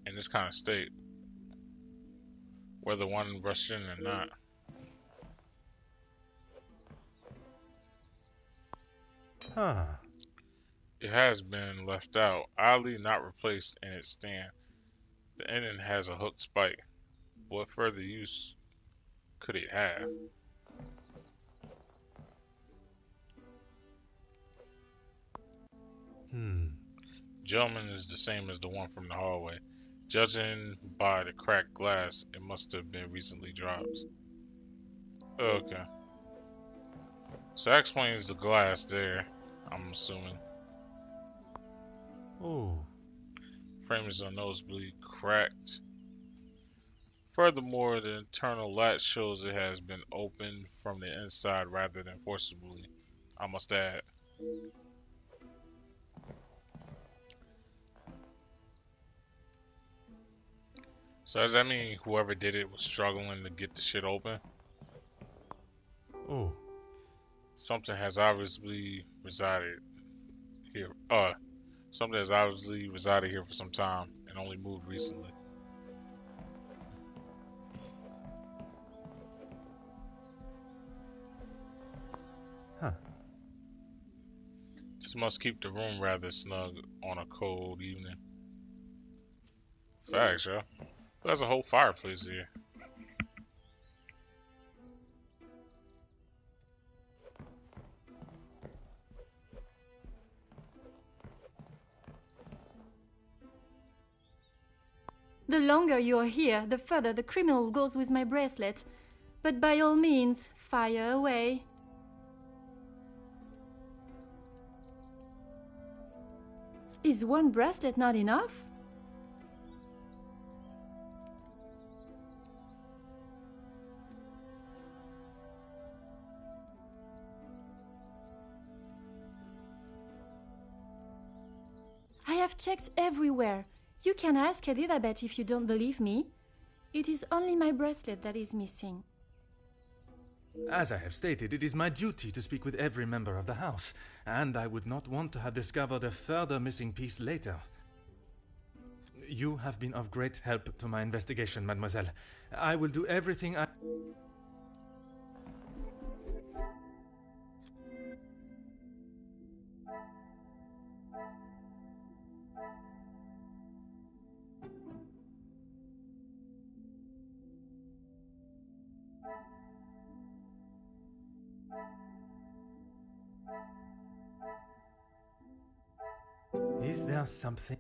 in this kind of state, whether one rushed in or not. Huh. It has been left out, oddly not replaced in its stand. The ending has a hooked spike. What further use could it have? Gentleman is the same as the one from the hallway. Judging by the cracked glass, it must have been recently dropped. Okay. So that explains the glass there, I'm assuming. Oh. Frame is noticeably cracked. Furthermore, the internal latch shows it has been opened from the inside rather than forcibly, I must add. So does that mean whoever did it was struggling to get the shit open? Oh. Something has obviously resided here. Something has obviously resided here for some time and only moved recently. Huh. This must keep the room rather snug on a cold evening. Facts, yo. There's a whole fireplace here. The longer you're here, the further the criminal goes with my bracelet. But by all means, fire away. Is one bracelet not enough? I have checked everywhere. You can ask Elizabeth if you don't believe me. It is only my bracelet that is missing. As I have stated, it is my duty to speak with every member of the house, and I would not want to have discovered a further missing piece later. You have been of great help to my investigation, mademoiselle. I will do everything I... Is there something?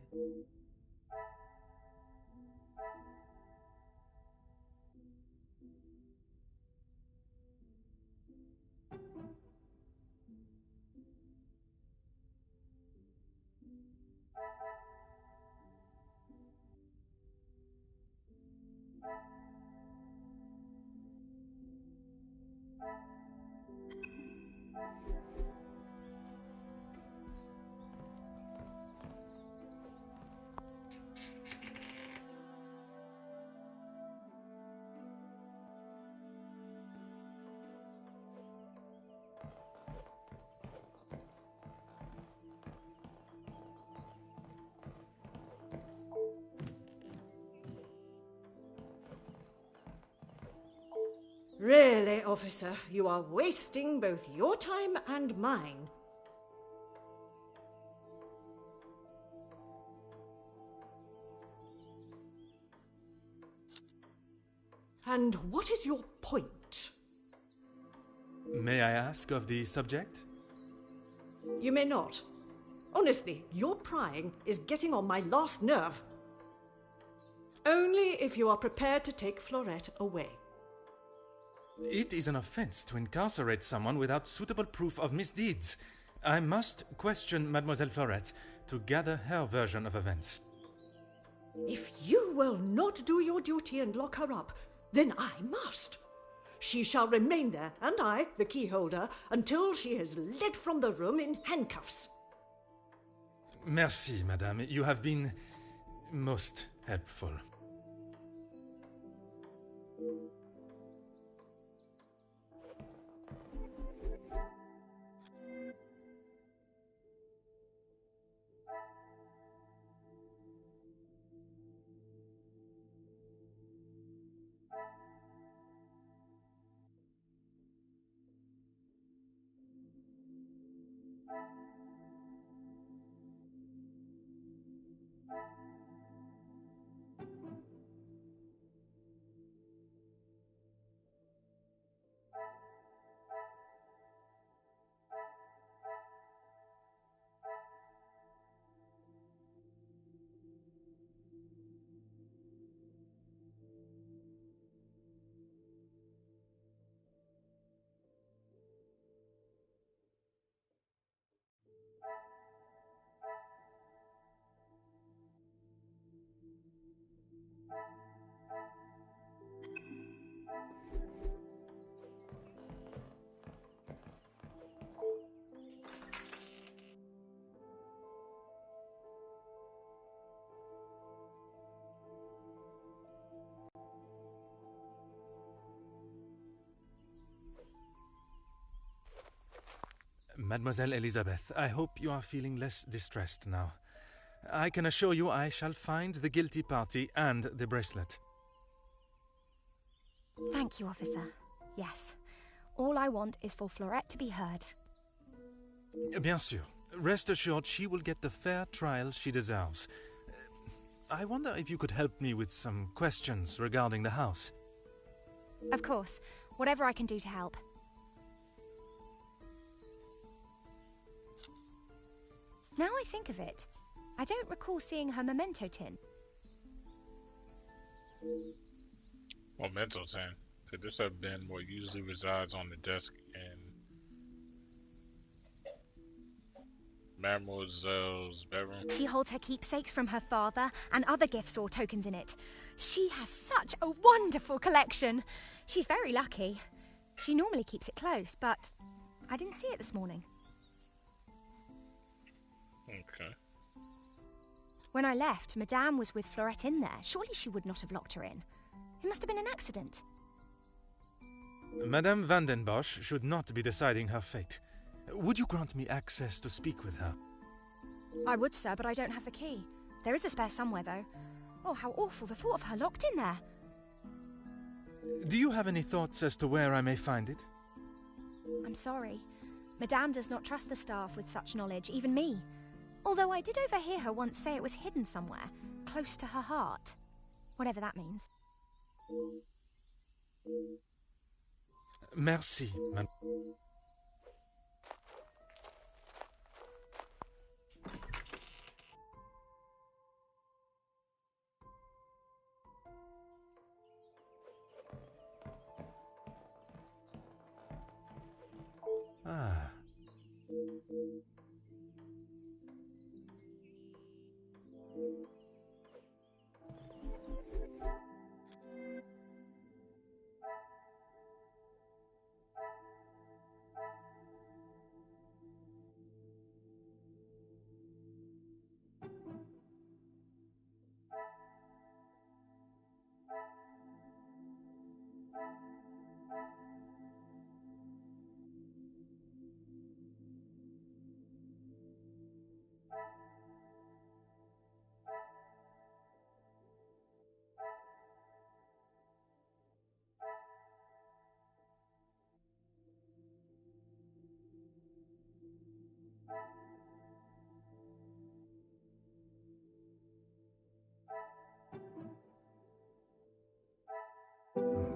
Really, officer, you are wasting both your time and mine. And what is your point? May I ask of the subject? You may not. Honestly, your prying is getting on my last nerve. Only if you are prepared to take Florette away. It is an offense to incarcerate someone without suitable proof of misdeeds. I must question Mademoiselle Florette to gather her version of events. If you will not do your duty and lock her up, then I must. She shall remain there, and I, the key holder, until she is led from the room in handcuffs. Merci, madame. You have been most helpful. Mademoiselle Elizabeth, I hope you are feeling less distressed now. I can assure you I shall find the guilty party and the bracelet. Thank you, officer. Yes. All I want is for Florette to be heard. Bien sûr. Rest assured she will get the fair trial she deserves. I wonder if you could help me with some questions regarding the house. Of course. Whatever I can do to help. Now I think of it, I don't recall seeing her memento tin. Memento tin. Could this have been what usually resides on the desk in Mademoiselle's bedroom? She holds her keepsakes from her father and other gifts or tokens in it. She has such a wonderful collection. She's very lucky. She normally keeps it close, but I didn't see it this morning. Okay. When I left, Madame was with Florette in there. Surely she would not have locked her in. It must have been an accident. Madame Van den Bosch should not be deciding her fate. Would you grant me access to speak with her? I would, sir, but I don't have the key. There is a spare somewhere, though. Oh, how awful, the thought of her locked in there. Do you have any thoughts as to where I may find it? I'm sorry. Madame does not trust the staff with such knowledge, even me. Although I did overhear her once say it was hidden somewhere, close to her heart. Whatever that means. Merci, man. Ah.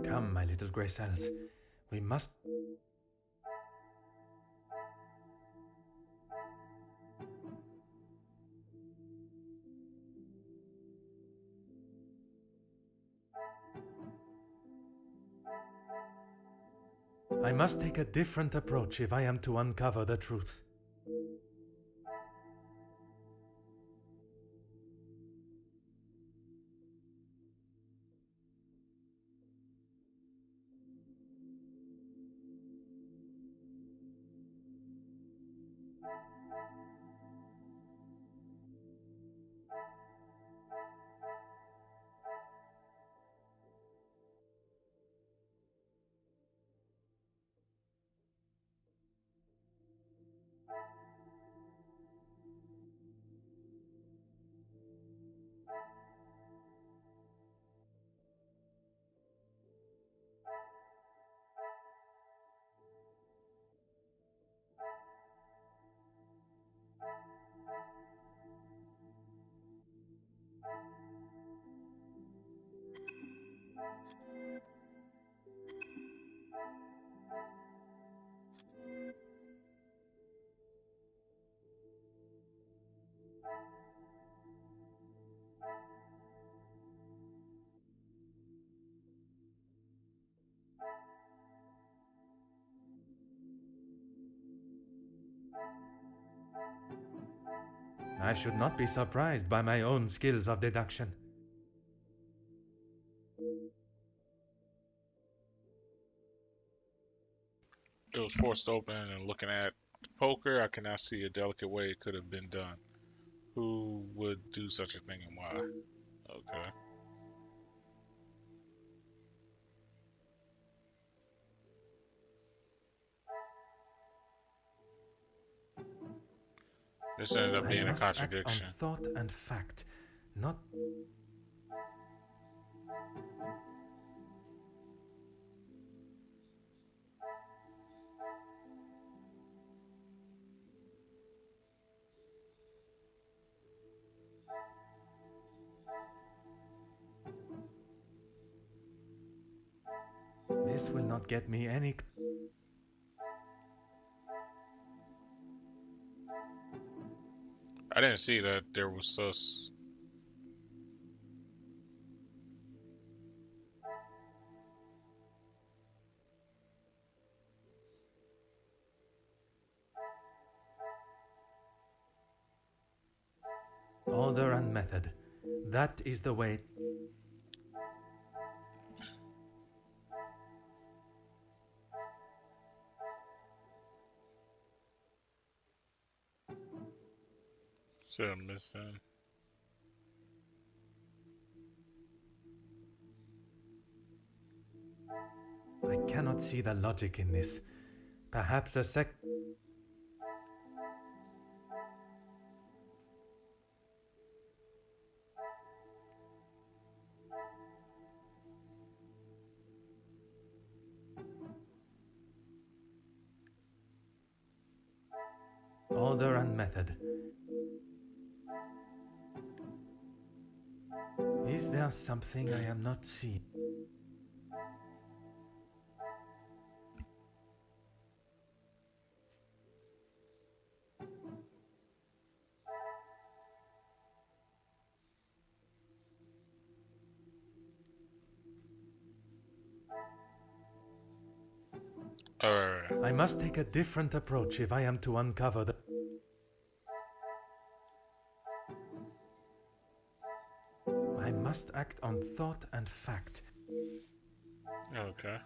Come, my little grey cells. We must... I must take a different approach if I am to uncover the truth. I should not be surprised by my own skills of deduction. It was forced open, and looking at the poker, I cannot see a delicate way it could have been done. Who would do such a thing and why? Okay. This ended up being a contradiction. Act on thought and fact, not... This will not get me any... I didn't see that there was sus. Order and method. That is the way... Should have missed him. I cannot see the logic in this. Perhaps a sec... Order and method. Is there something I am not seeing? Alright. I must take a different approach if I am to uncover the... I must act on thought and fact. Okay.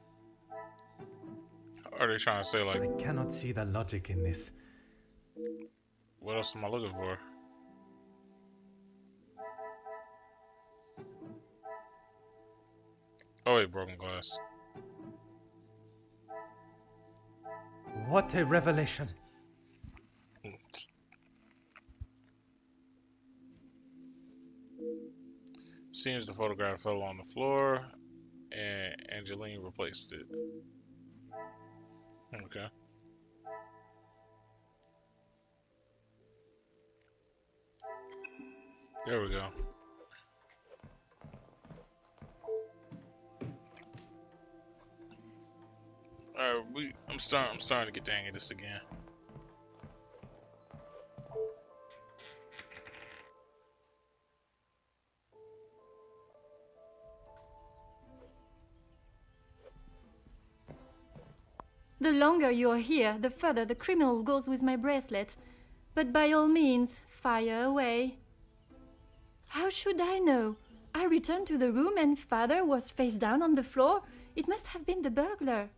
Are they trying to say, like, I cannot see the logic in this. what else am I looking for? Oh wait, broken glass. What a revelation! Seems the photograph fell on the floor and Angeline replaced it. Okay. There we go. Alright, I'm starting to get the hang of this again. The longer you are here, the further the criminal goes with my bracelet. But by all means, fire away. How should I know? I returned to the room and father was face down on the floor. It must have been the burglar.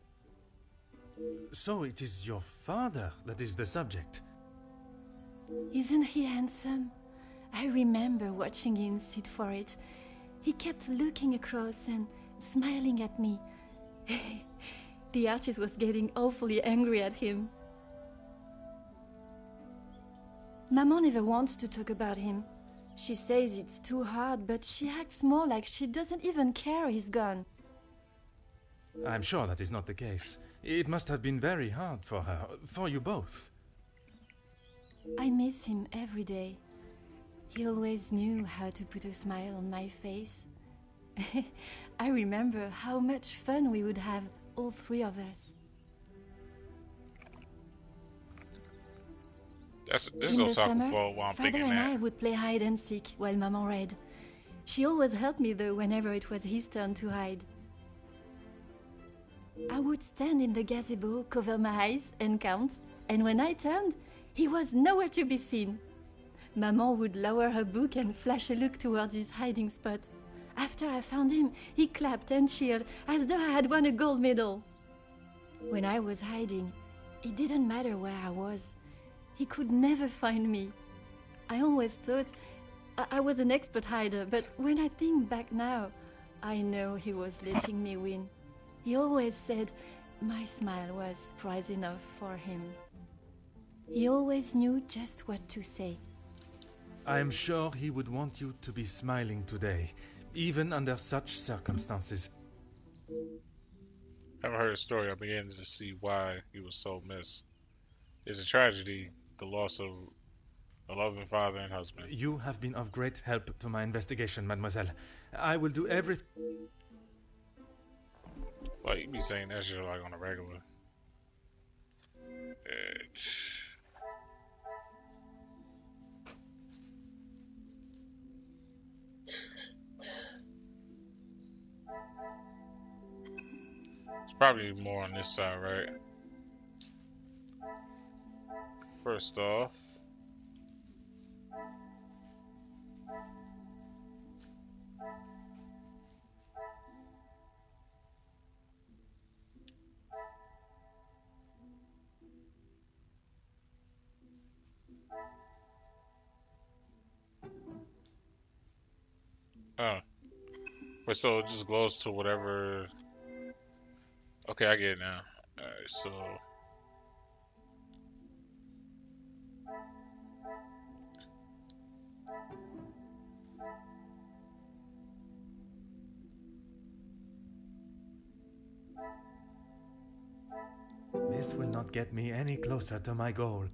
So it is your father that is the subject. Isn't he handsome? I remember watching him sit for it. He kept looking across and smiling at me. The artist was getting awfully angry at him. Maman never wants to talk about him. She says it's too hard, but she acts more like she doesn't even care he's gone. I'm sure that is not the case. It must have been very hard for her, for you both. I miss him every day. He always knew how to put a smile on my face. I remember how much fun we would have, all three of us. This is In no the talking summer, for while I'm Father thinking and that. I would play hide and seek while Maman read. She always helped me though whenever it was his turn to hide. I would stand in the gazebo, cover my eyes and count, and when I turned, he was nowhere to be seen. Maman would lower her book and flash a look towards his hiding spot. After I found him, he clapped and cheered as though I had won a gold medal. When I was hiding, it didn't matter where I was. He could never find me. I always thought I was an expert hider, but when I think back now, I know he was letting me win. He always said my smile was prize enough for him. He always knew just what to say. I'm sure he would want you to be smiling today, even under such circumstances. Having heard the story, I'm beginning to see why he was so missed. It's a tragedy, the loss of a loving father and husband. You have been of great help to my investigation, mademoiselle. I will do everything. Like, you be saying that shit like on a regular. It's probably more on this side, right? First off, oh, but so it just goes to whatever. Okay, I get it now. Alright, so This will not get me any closer to my goal.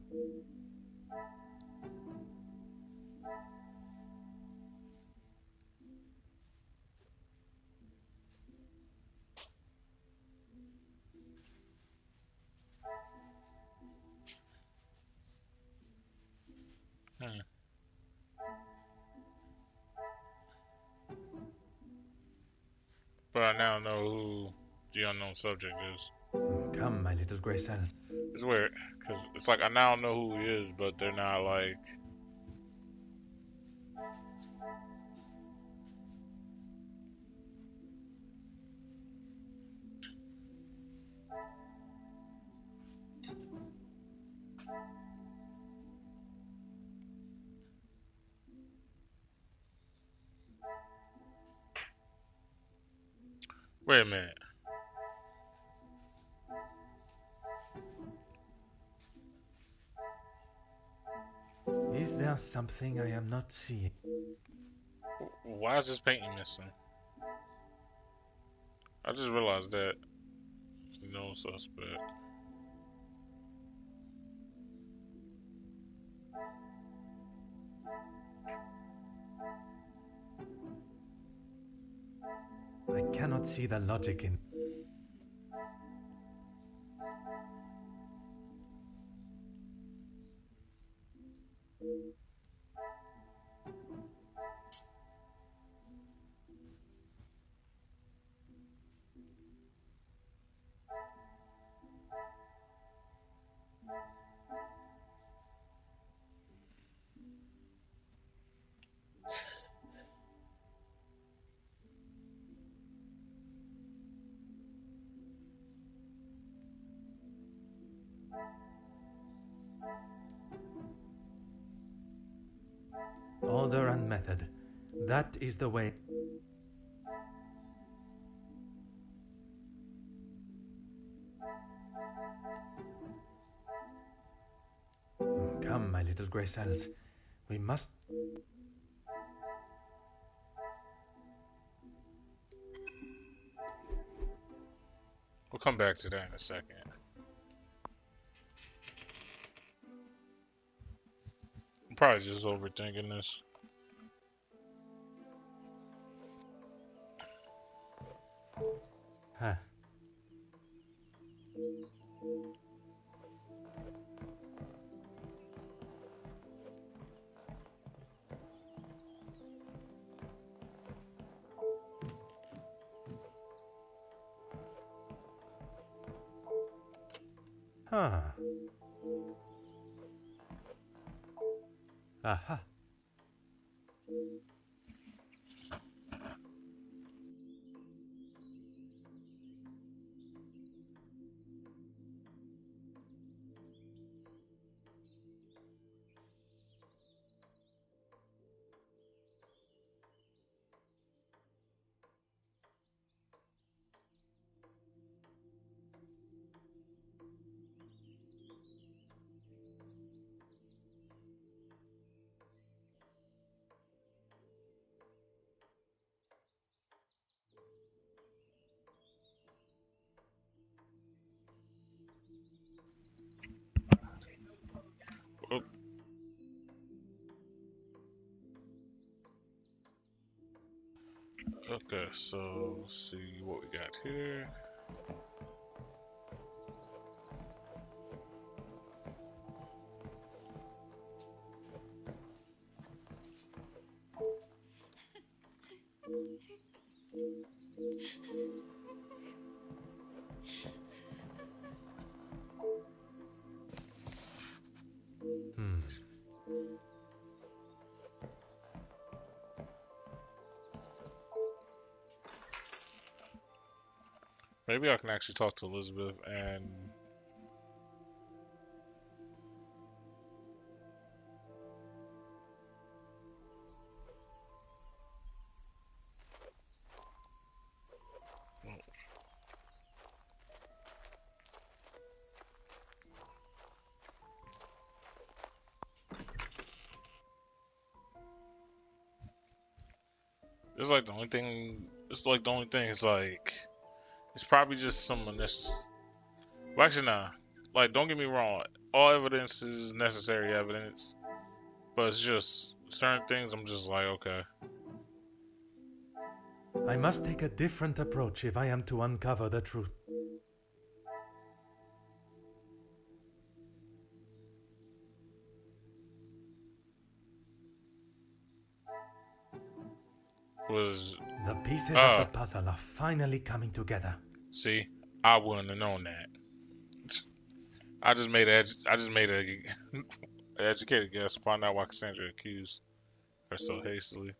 but I now know who the unknown subject is. Come, my little grey cells. It's weird, because it's like I now know who he is, but they're not like... Wait a minute. Is there something I am not seeing? Why is this painting missing? I just realized that. No suspect. I cannot see the logic in... Order and method. That is the way. Come, my little grey cells. We must... We'll come back to that in a second. I'm probably just overthinking this. Huh. Huh. Aha. Oh. Okay, so let's see what we got here. Maybe I can actually talk to Elizabeth and... It's like the only thing. It's like the only thing. It's like it's probably just some unnecessary. Well, actually, nah. Like, don't get me wrong. All evidence is necessary evidence, but it's just certain things. I'm just like, okay. I must take a different approach if I am to uncover the truth. Was The pieces of the puzzle are finally coming together. See, I wouldn't have known that. I just made a educated guess. Find out why Cassandra accused her so hastily.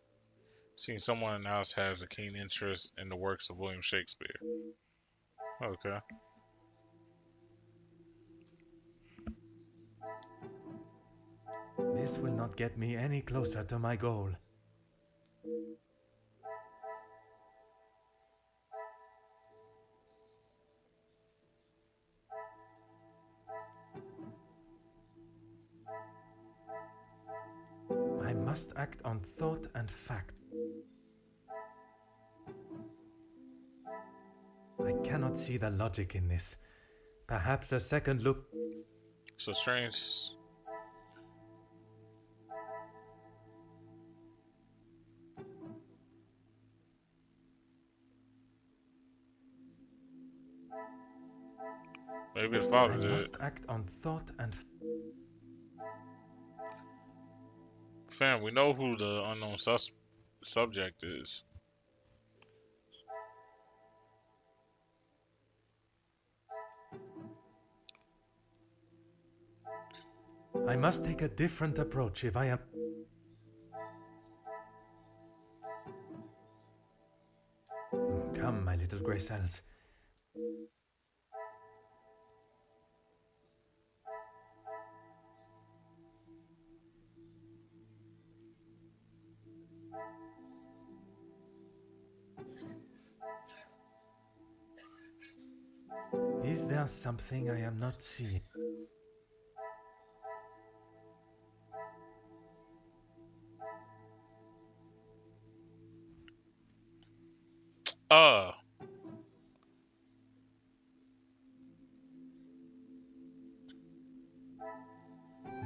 Seeing someone else has a keen interest in the works of William Shakespeare. Okay. This will not get me any closer to my goal. I must act on thought and fact. I cannot see the logic in this. Perhaps a second look... So strange. Maybe the father did. I must act on thought and... Fam, we know who the unknown subject is. I must take a different approach if I am... Come, my little grey cells. Is there something I am not seeing?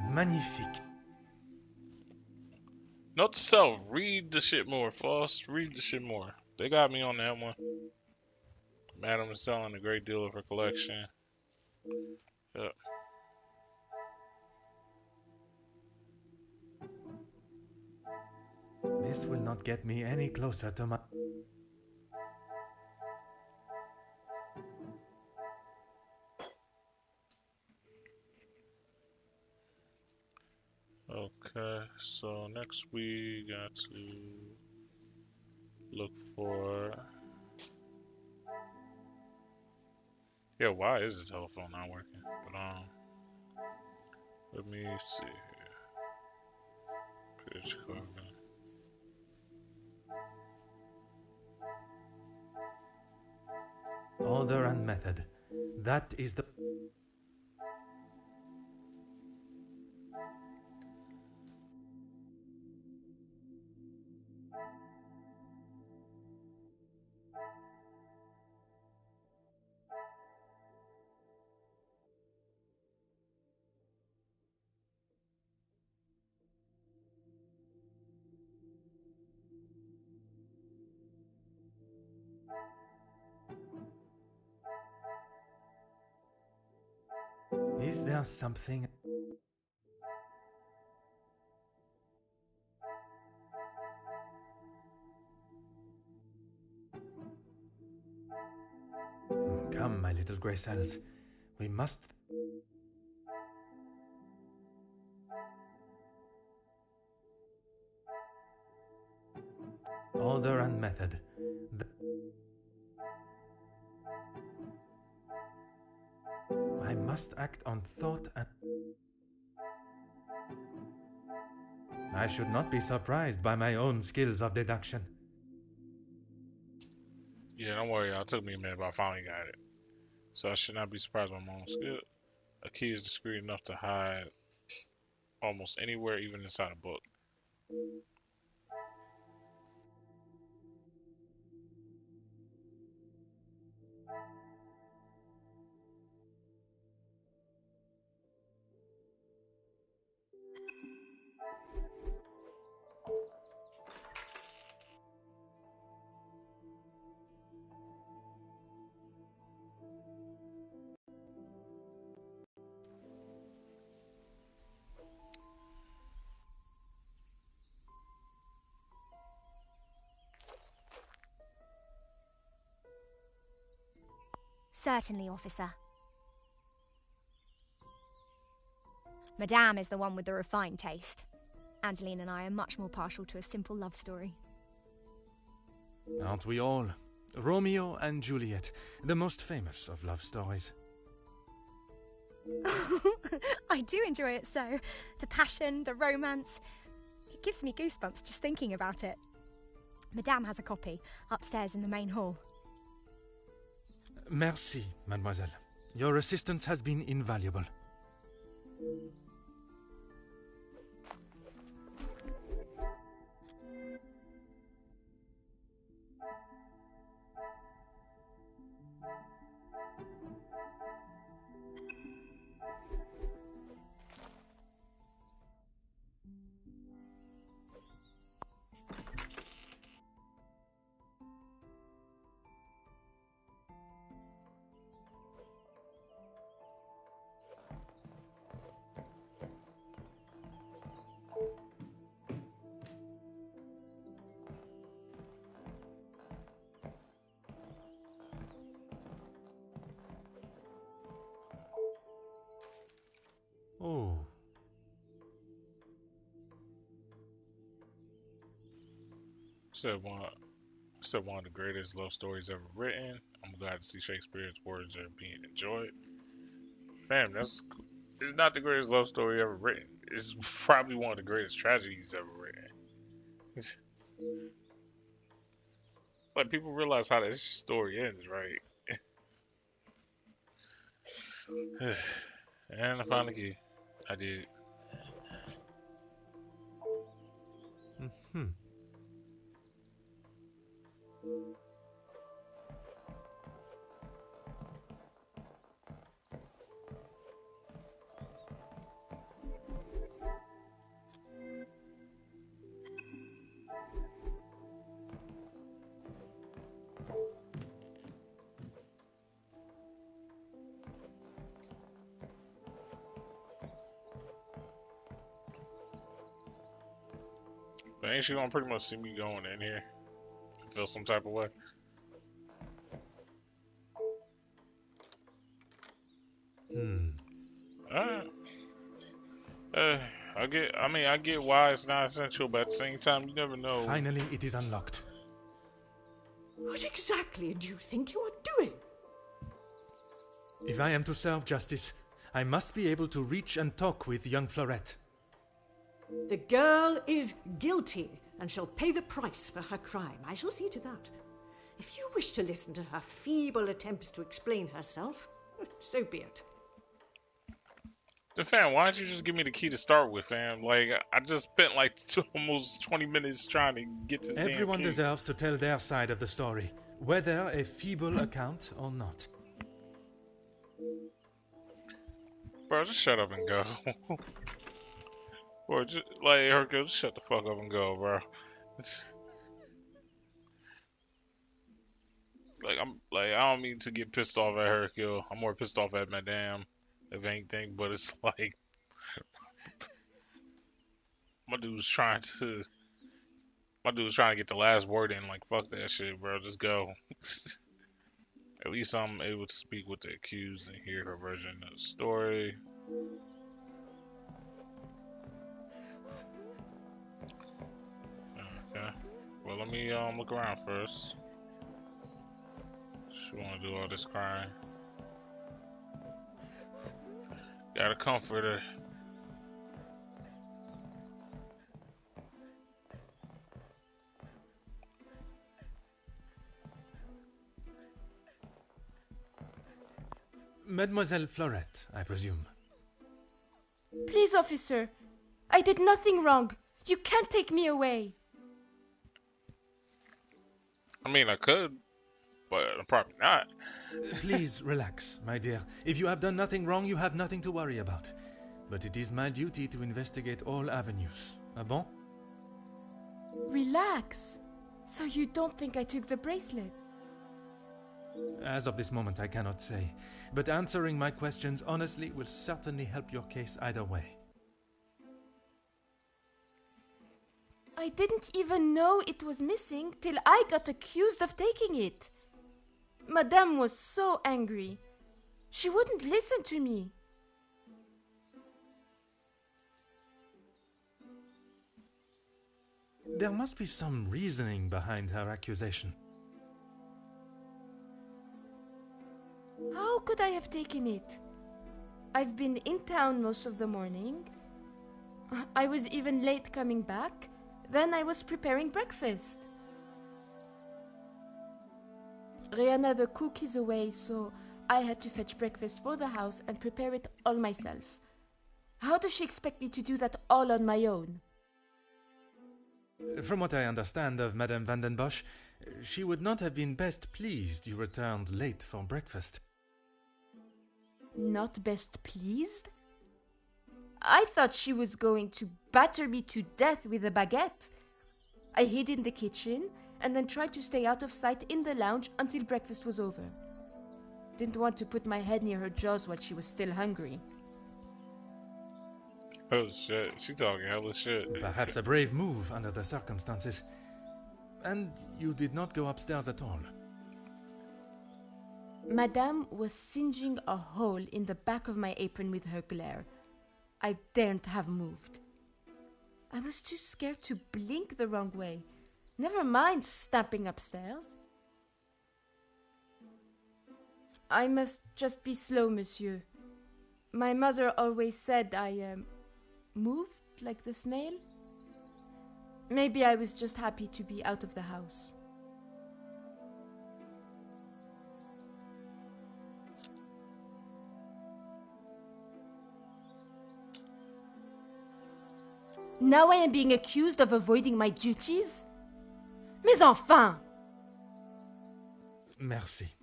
Magnifique. Note to self, read the shit more, Foss. Read the shit more. They got me on that one. Madam is selling a great deal of her collection. Yep. This will not get me any closer to my... Okay, so next we got to look for... Yeah, why is the telephone not working? But let me see here. Pitch carbon. Order and method. That is the... Is there something... Come, my little grey cells. We must... Order and method. I must act on thought and... I should not be surprised by my own skills of deduction. Yeah, don't worry, y'all. It took me a minute, but I finally got it. So I should not be surprised by my own skill. A key is discreet enough to hide almost anywhere, even inside a book. Certainly, officer. Madame is the one with the refined taste. Angeline and I are much more partial to a simple love story. Aren't we all? Romeo and Juliet, the most famous of love stories. I do enjoy it so. The passion, the romance. It gives me goosebumps just thinking about it. Madame has a copy upstairs in the main hall. Merci, mademoiselle. Your assistance has been invaluable. Oh. Said one of the greatest love stories ever written. I'm glad to see Shakespeare's words are being enjoyed. Fam, it's not the greatest love story ever written. It's probably one of the greatest tragedies ever written. Like, people realize how this story ends, right? And I found the key. I did. Mm-hmm. But ain't she gonna pretty much see me going in here? Feel some type of way? Alright. I get why it's not essential, but at the same time, you never know. Finally, it is unlocked. What exactly do you think you are doing? If I am to serve justice, I must be able to reach and talk with young Florette. The girl is guilty and shall pay the price for her crime. I shall see to that. If you wish to listen to her feeble attempts to explain herself, so be it. The fam, why don't you just give me the key to start with, fam? Like, I just spent like almost 20 minutes trying to get this Everyone damn key. deserves to tell their side of the story, whether a feeble account or not. Bro, just shut up and go. Or just, like, Hercule, just shut the fuck up and go, bro. I don't mean to get pissed off at Hercule. I'm more pissed off at Madame, if anything. But it's like, my dude's trying to get the last word in. Like, fuck that shit, bro. Just go. At least I'm able to speak with the accused and hear her version of the story. Okay. Well, let me look around first. She wanna do all this crying. Gotta comfort her. Mademoiselle Florette, I presume. Please, officer. I did nothing wrong. You can't take me away. I mean, I could, but probably not. Please relax, my dear. If you have done nothing wrong, you have nothing to worry about. But it is my duty to investigate all avenues. Ah bon? Relax. So you don't think I took the bracelet? As of this moment, I cannot say. But answering my questions honestly will certainly help your case either way. I didn't even know it was missing till I got accused of taking it. Madame was so angry. She wouldn't listen to me. There must be some reasoning behind her accusation. How could I have taken it? I've been in town most of the morning. I was even late coming back. Then I was preparing breakfast. Rihanna the cook is away, so I had to fetch breakfast for the house and prepare it all myself. How does she expect me to do that all on my own? From what I understand of Madame van den Bosch, she would not have been best pleased you returned late for breakfast. Not best pleased? I thought she was going to batter me to death with a baguette. I hid in the kitchen and then tried to stay out of sight in the lounge until breakfast was over. Didn't want to put my head near her jaws while she was still hungry. Oh shit, she talking hella shit. Perhaps a brave move under the circumstances. And you did not go upstairs at all. Madame was singeing a hole in the back of my apron with her glare. I daren't have moved. I was too scared to blink the wrong way. Never mind stamping upstairs. I must just be slow, monsieur. My mother always said I moved like the snail. Maybe I was just happy to be out of the house. Now I am being accused of avoiding my duties? Mais enfin! Merci.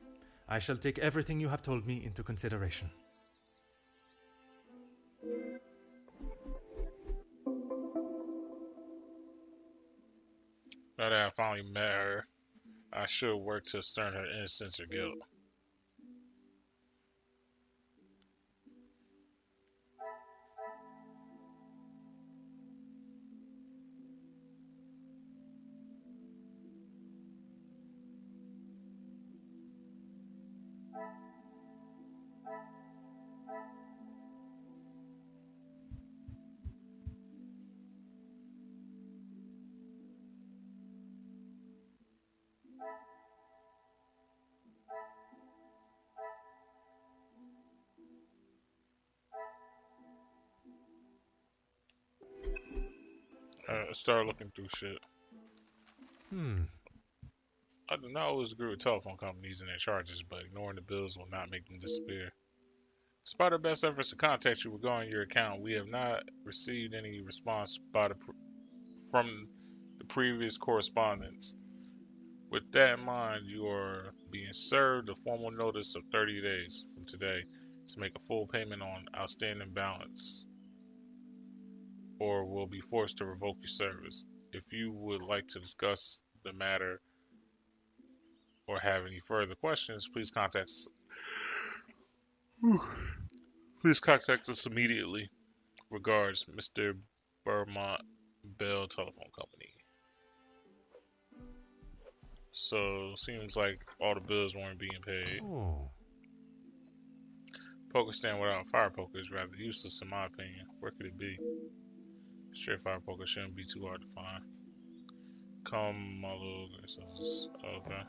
I shall take everything you have told me into consideration. Now that I finally met her, I should work to stern her innocence or guilt. Start looking through shit. I do not always agree with telephone companies and their charges, but ignoring the bills will not make them disappear. Despite our best efforts to contact you regarding your account, we have not received any response from the previous correspondence. With that in mind, you are being served a formal notice of 30 days from today to make a full payment on outstanding balance, or will be forced to revoke your service. If you would like to discuss the matter or have any further questions, please contact us. Please contact us immediately. Regards, Mr. Beaumont Bell Telephone Company. So, seems like all the bills weren't being paid. Oh. Poker stand without fire poker is rather useless in my opinion. Where could it be? Straight fire poker shouldn't be too hard to find. Come, my little... Okay.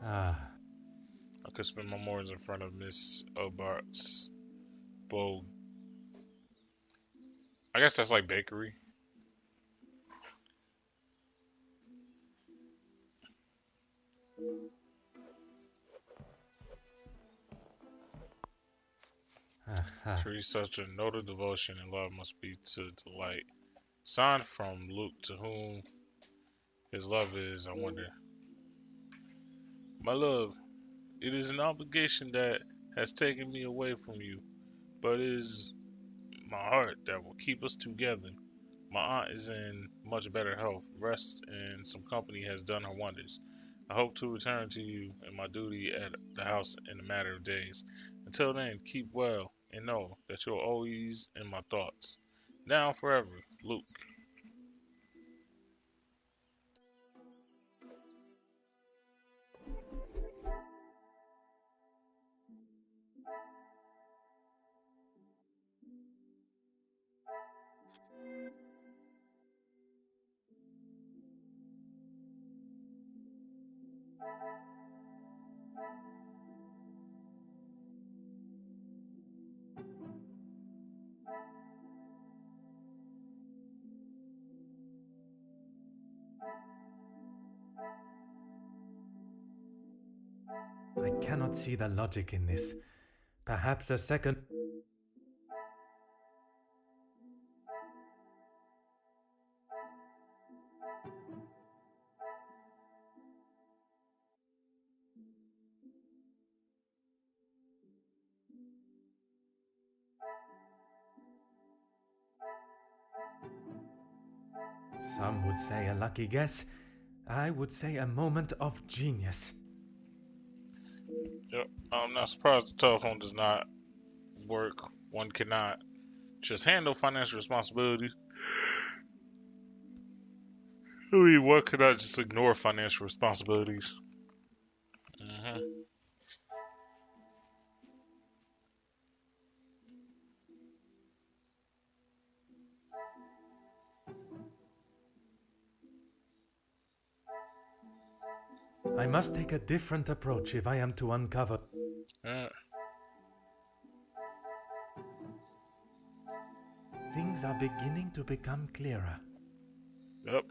I could spend my mornings in front of Miss Obart's bowl. I guess that's like bakery. Treat such a note of devotion and love must be to delight. Signed from Luke, to whom his love is, I wonder. My love, it is an obligation that has taken me away from you, but it is my heart that will keep us together. My aunt is in much better health. Rest and some company has done her wonders. I hope to return to you in my duty at the house in a matter of days. Until then, keep well and know that you're always in my thoughts. Now and forever, Luke. I cannot see the logic in this. Perhaps a second... Some would say a lucky guess. I would say a moment of genius. Yep. I'm not surprised the telephone does not work. One cannot just handle financial responsibility. I mean, one cannot just ignore financial responsibilities. I must take a different approach if I am to uncover... Things are beginning to become clearer. Yep.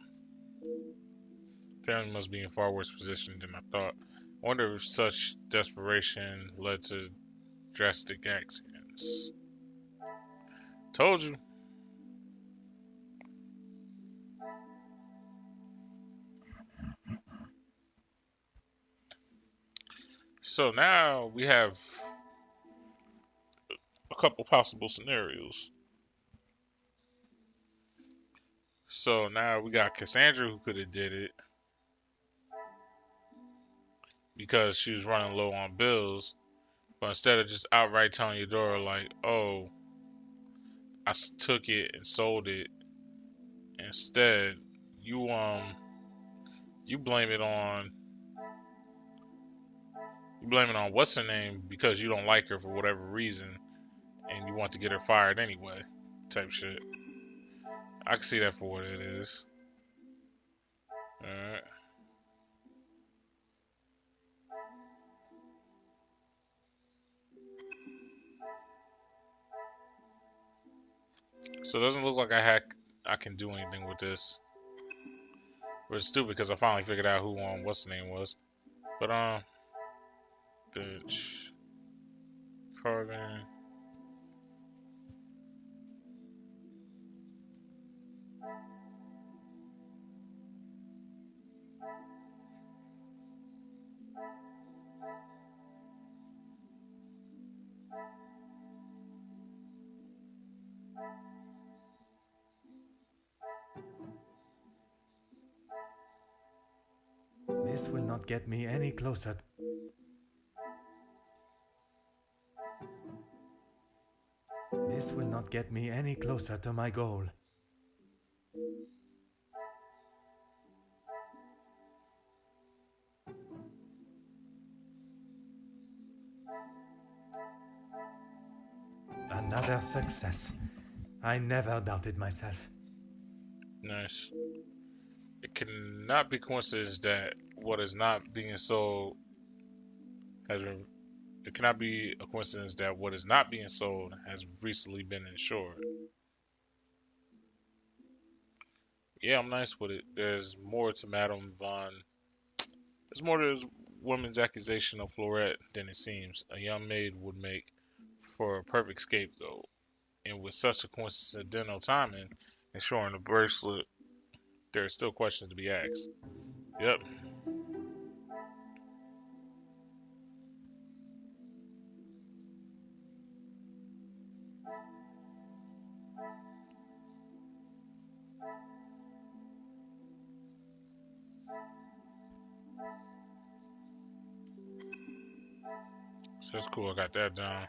Family must be in far worse position than I thought. I wonder if such desperation led to drastic accidents. Told you. So now we have a couple possible scenarios. So now we got Cassandra who could have did it because she was running low on bills, but instead of just outright telling your daughter like, "Oh, I took it and sold it," instead you blame it on what's her name because you don't like her for whatever reason and you want to get her fired anyway, type shit. I can see that for what it is. Alright. So it doesn't look like I can do anything with this. Which is stupid because I finally figured out who what's the name was. But bitch. Carbon. This will not get me any closer. This will not get me any closer to my goal. Another success. I never doubted myself. Nice. It cannot be coincidence that what is not being sold has been. It cannot be a coincidence that what is not being sold has recently been insured. Yeah, I'm nice with it. There's more to Madame Von. There's more to this woman's accusation of Florette than it seems. A young maid would make for a perfect scapegoat, and with such a coincidental timing, insuring the bracelet, there are still questions to be asked. Yep. So that's cool. I got that done.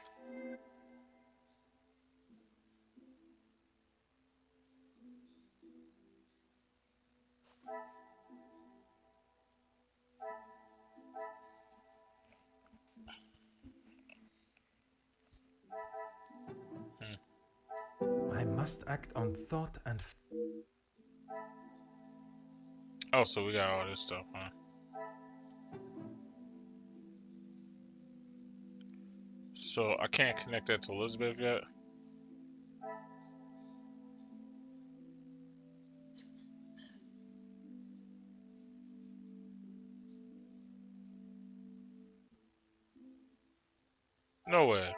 I must act on thought and... Oh, so we got all this stuff, huh? So I can't connect that to Elizabeth yet. No way.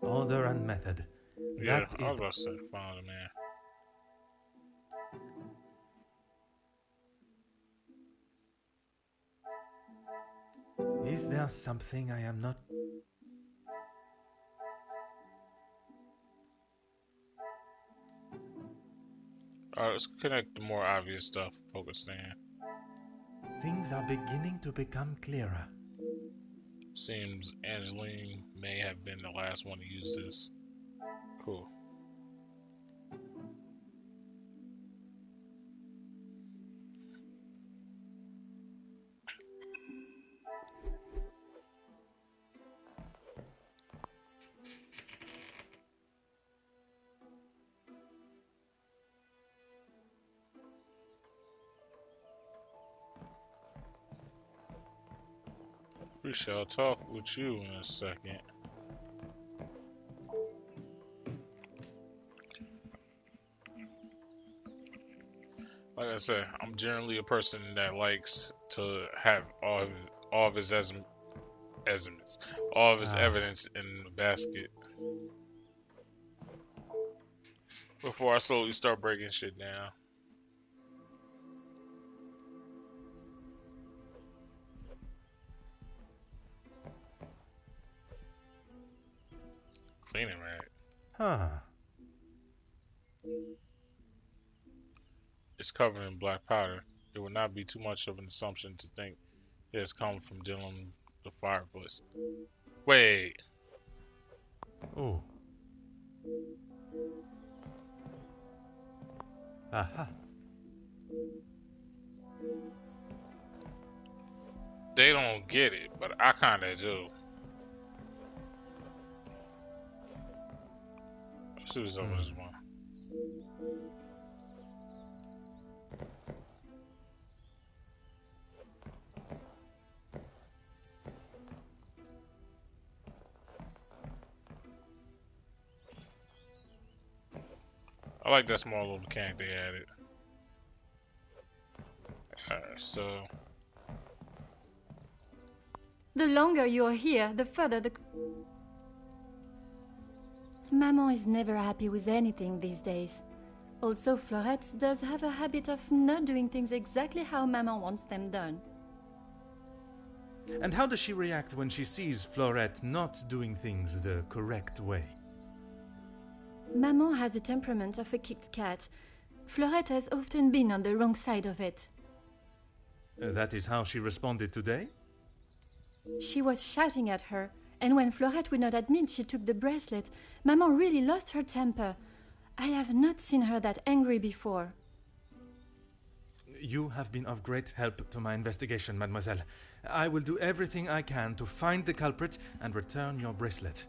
Order and method. Yeah, That I was is about to say, found it, man. Is there something I am not? Alright, let's connect the more obvious stuff. Focus in. Things are beginning to become clearer. Seems Angeline may have been the last one to use this. Cool. We shall talk with you in a second. Like I said, I'm generally a person that likes to have all of his all of his evidence in the basket before I slowly start breaking shit down. Cleaning rag. Huh. It's covered in black powder. It would not be too much of an assumption to think it has come from dealing with the fireplace. Wait. Oh. Aha. They don't get it, but I kinda do. Let's do some of this one. I like that small little mechanic they added. Alright, so The longer you're here, the further the... Maman is never happy with anything these days. Also, Florette does have a habit of not doing things exactly how Maman wants them done. And how does she react when she sees Florette not doing things the correct way? Maman has the temperament of a kicked cat. Florette has often been on the wrong side of it. That is how she responded today? She was shouting at her, and when Florette would not admit she took the bracelet, Maman really lost her temper. I have not seen her that angry before. You have been of great help to my investigation, mademoiselle. I will do everything I can to find the culprit and return your bracelet.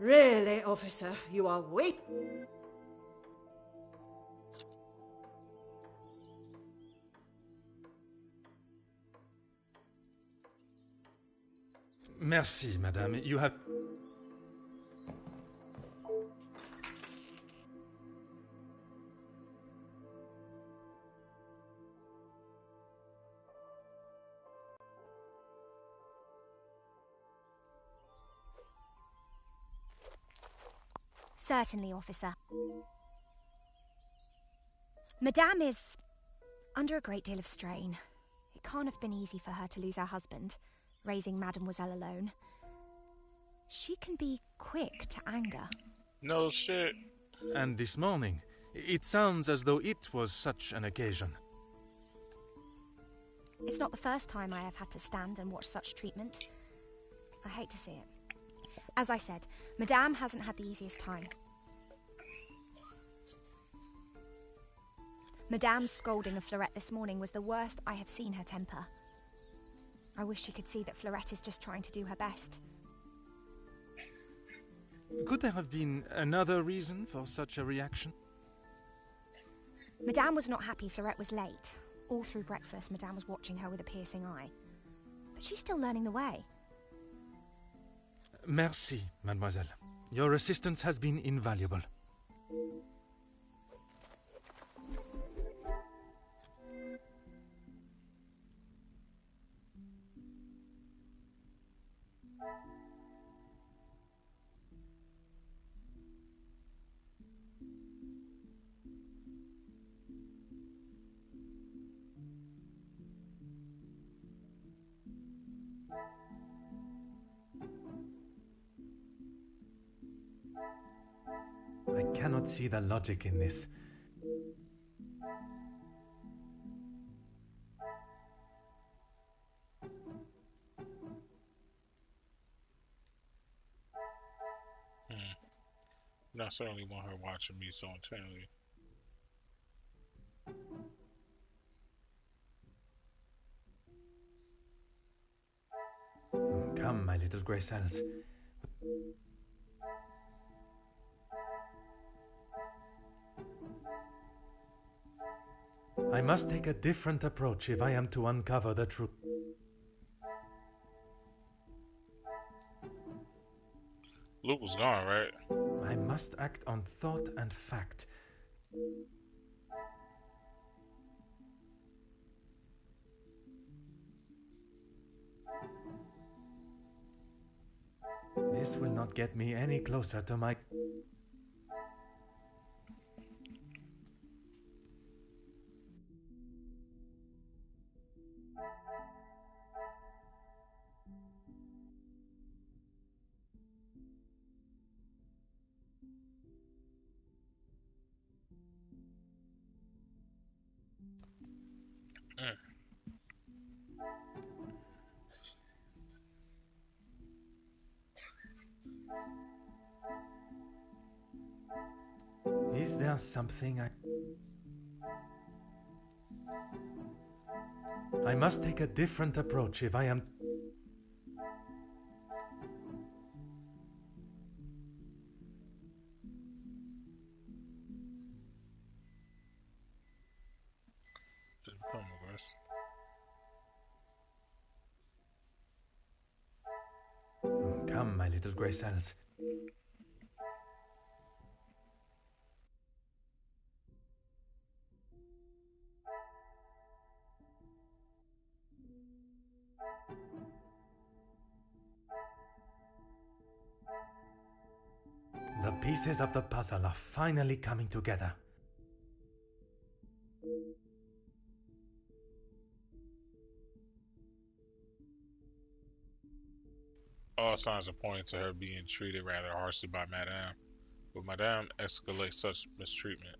Really, officer, you are wait. Merci, madame. You have... Certainly, officer. Madame is under a great deal of strain. It can't have been easy for her to lose her husband, raising Mademoiselle alone. She can be quick to anger. No shit. And this morning, it sounds as though it was such an occasion. It's not the first time I have had to stand and watch such treatment. I hate to see it. As I said, Madame hasn't had the easiest time. Madame's scolding of Fleurette this morning was the worst I have seen her temper. I wish she could see that Fleurette is just trying to do her best. Could there have been another reason for such a reaction? Madame was not happy Fleurette was late. All through breakfast, Madame was watching her with a piercing eye. But she's still learning the way. Merci, mademoiselle. Your assistance has been invaluable. I cannot see the logic in this. I certainly want her watching me so intently. Come, my little grey cells. I must take a different approach if I am to uncover the truth. Luke was gone, right? I must act on thought and fact. This will not get me any closer to my... Is there something I must take a different approach if I am... Come on, guys. Come, my little grey cells. The pieces of the puzzle are finally coming together. All signs are pointing to her being treated rather harshly by Madame. Will Madame escalate such mistreatment?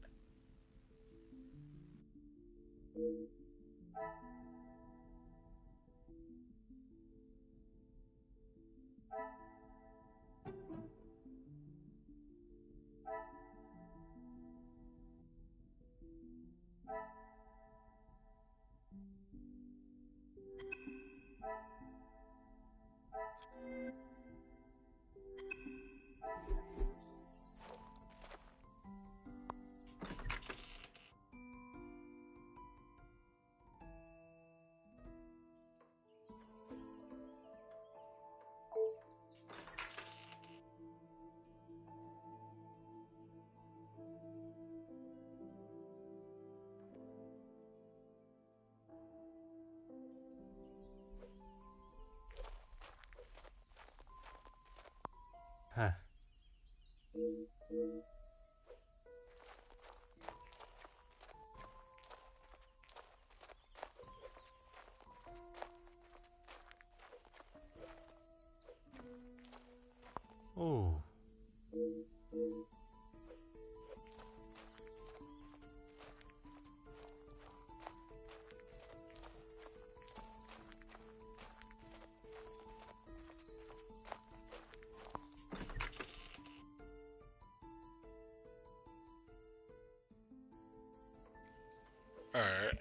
Alright.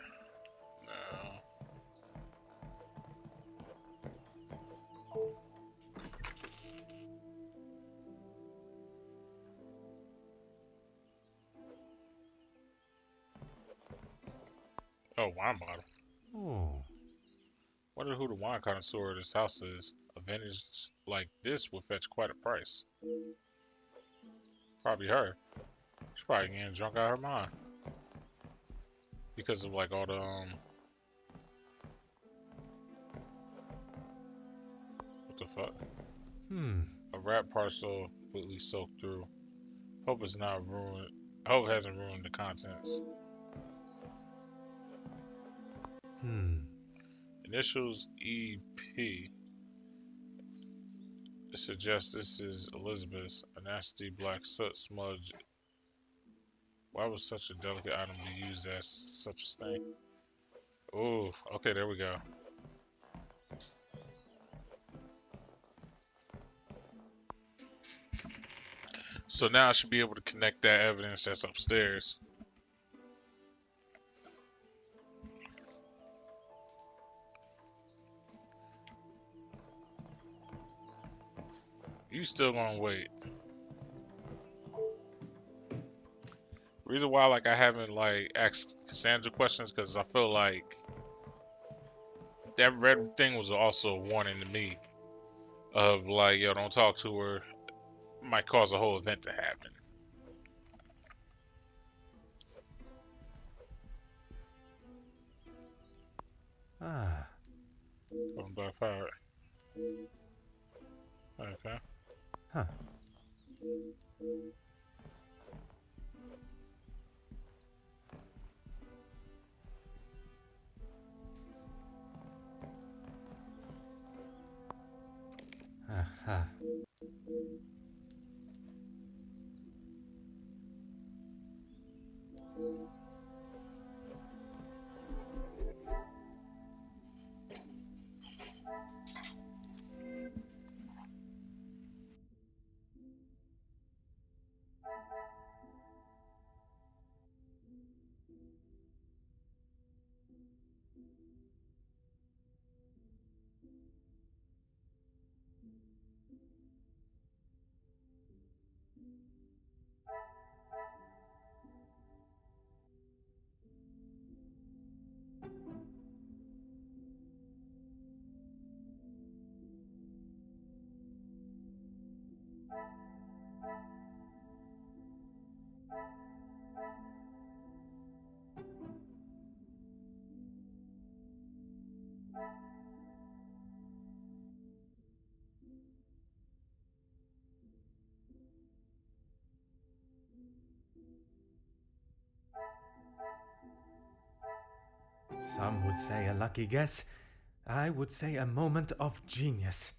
Now. Oh, wine bottle. Oh. Wonder who the wine connoisseur of this house is. A vintage like this would fetch quite a price. Probably her. She's probably getting drunk out of her mind. Because of like all the what the fuck? A rat parcel completely soaked through. Hope it's not ruined. Hope it hasn't ruined the contents. Initials EP. It suggests this is Elizabeth's. A nasty black soot smudge. Why was such a delicate item be used as such a thing? Oh, okay, there we go. So now I should be able to connect that evidence that's upstairs. You still gonna wait? Reason why like I haven't like asked Cassandra questions because I feel like that red thing was also a warning to me of like, yo, don't talk to her. Might cause a whole event to happen. Ah. Going by fire. Okay. Huh. Aha. Some would say a lucky guess. I would say a moment of genius.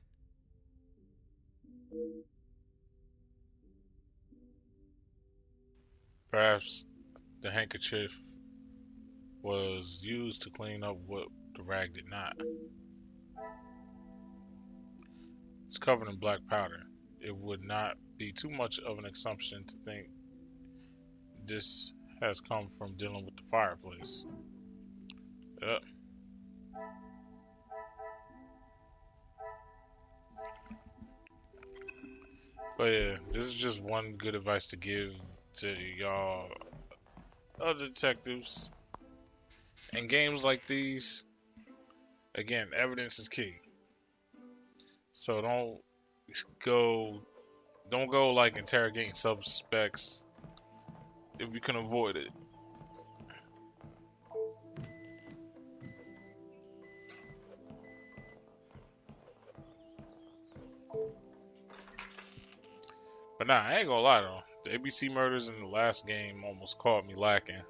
Perhaps the handkerchief was used to clean up what the rag did not. It's covered in black powder. It would not be too much of an assumption to think this has come from dealing with the fireplace. Yep. But yeah, this is just one good advice to give to y'all other detectives. In games like these, again, evidence is key. So don't go like interrogating suspects if you can avoid it. But nah, I ain't gonna lie though. The ABC murders in the last game almost caught me lacking.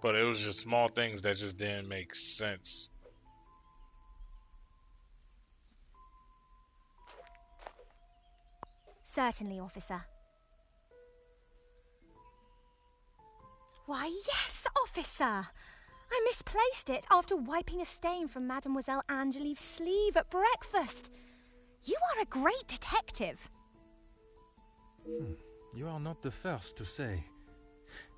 But it was just small things that just didn't make sense. Certainly, officer. Why, yes, officer! I misplaced it after wiping a stain from Mademoiselle Angelieve's sleeve at breakfast. You are a great detective. You are not the first to say.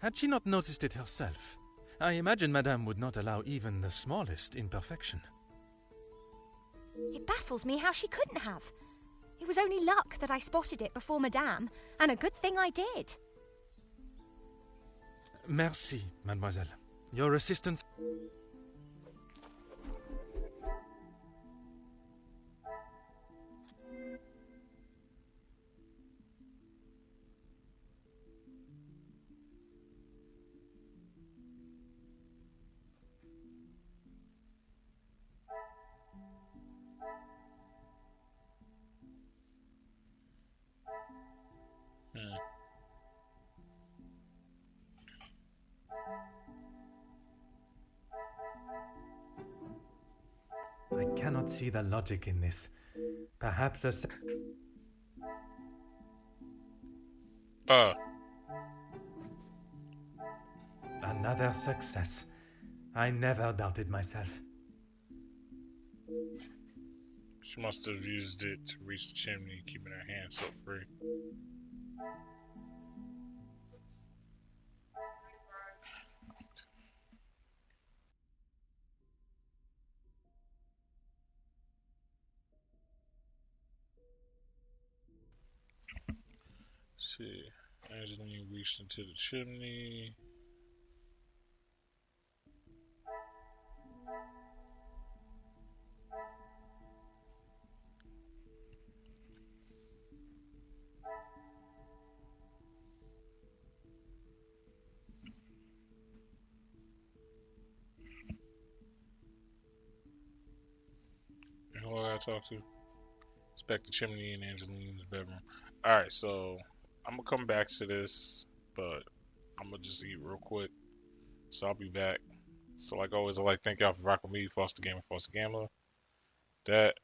Had she not noticed it herself? I imagine Madame would not allow even the smallest imperfection. It baffles me how she couldn't have. It was only luck that I spotted it before Madame, and a good thing I did. Merci, mademoiselle. Your assistance... I cannot see the logic in this. Perhaps another success. I never doubted myself. She must have used it to reach the chimney, keeping her hands so free. Let's see, Angeline reached into the chimney. Who I gotta talk to? Inspect the chimney in Angeline's bedroom. Alright, so I'm gonna come back to this, but I'm gonna just eat real quick. So I'll be back. So like always, I like to thank y'all for rocking me, Foster Gamer, Foster Gambler. That.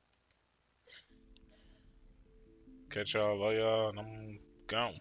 Catch y'all, love y'all, and I'm gone.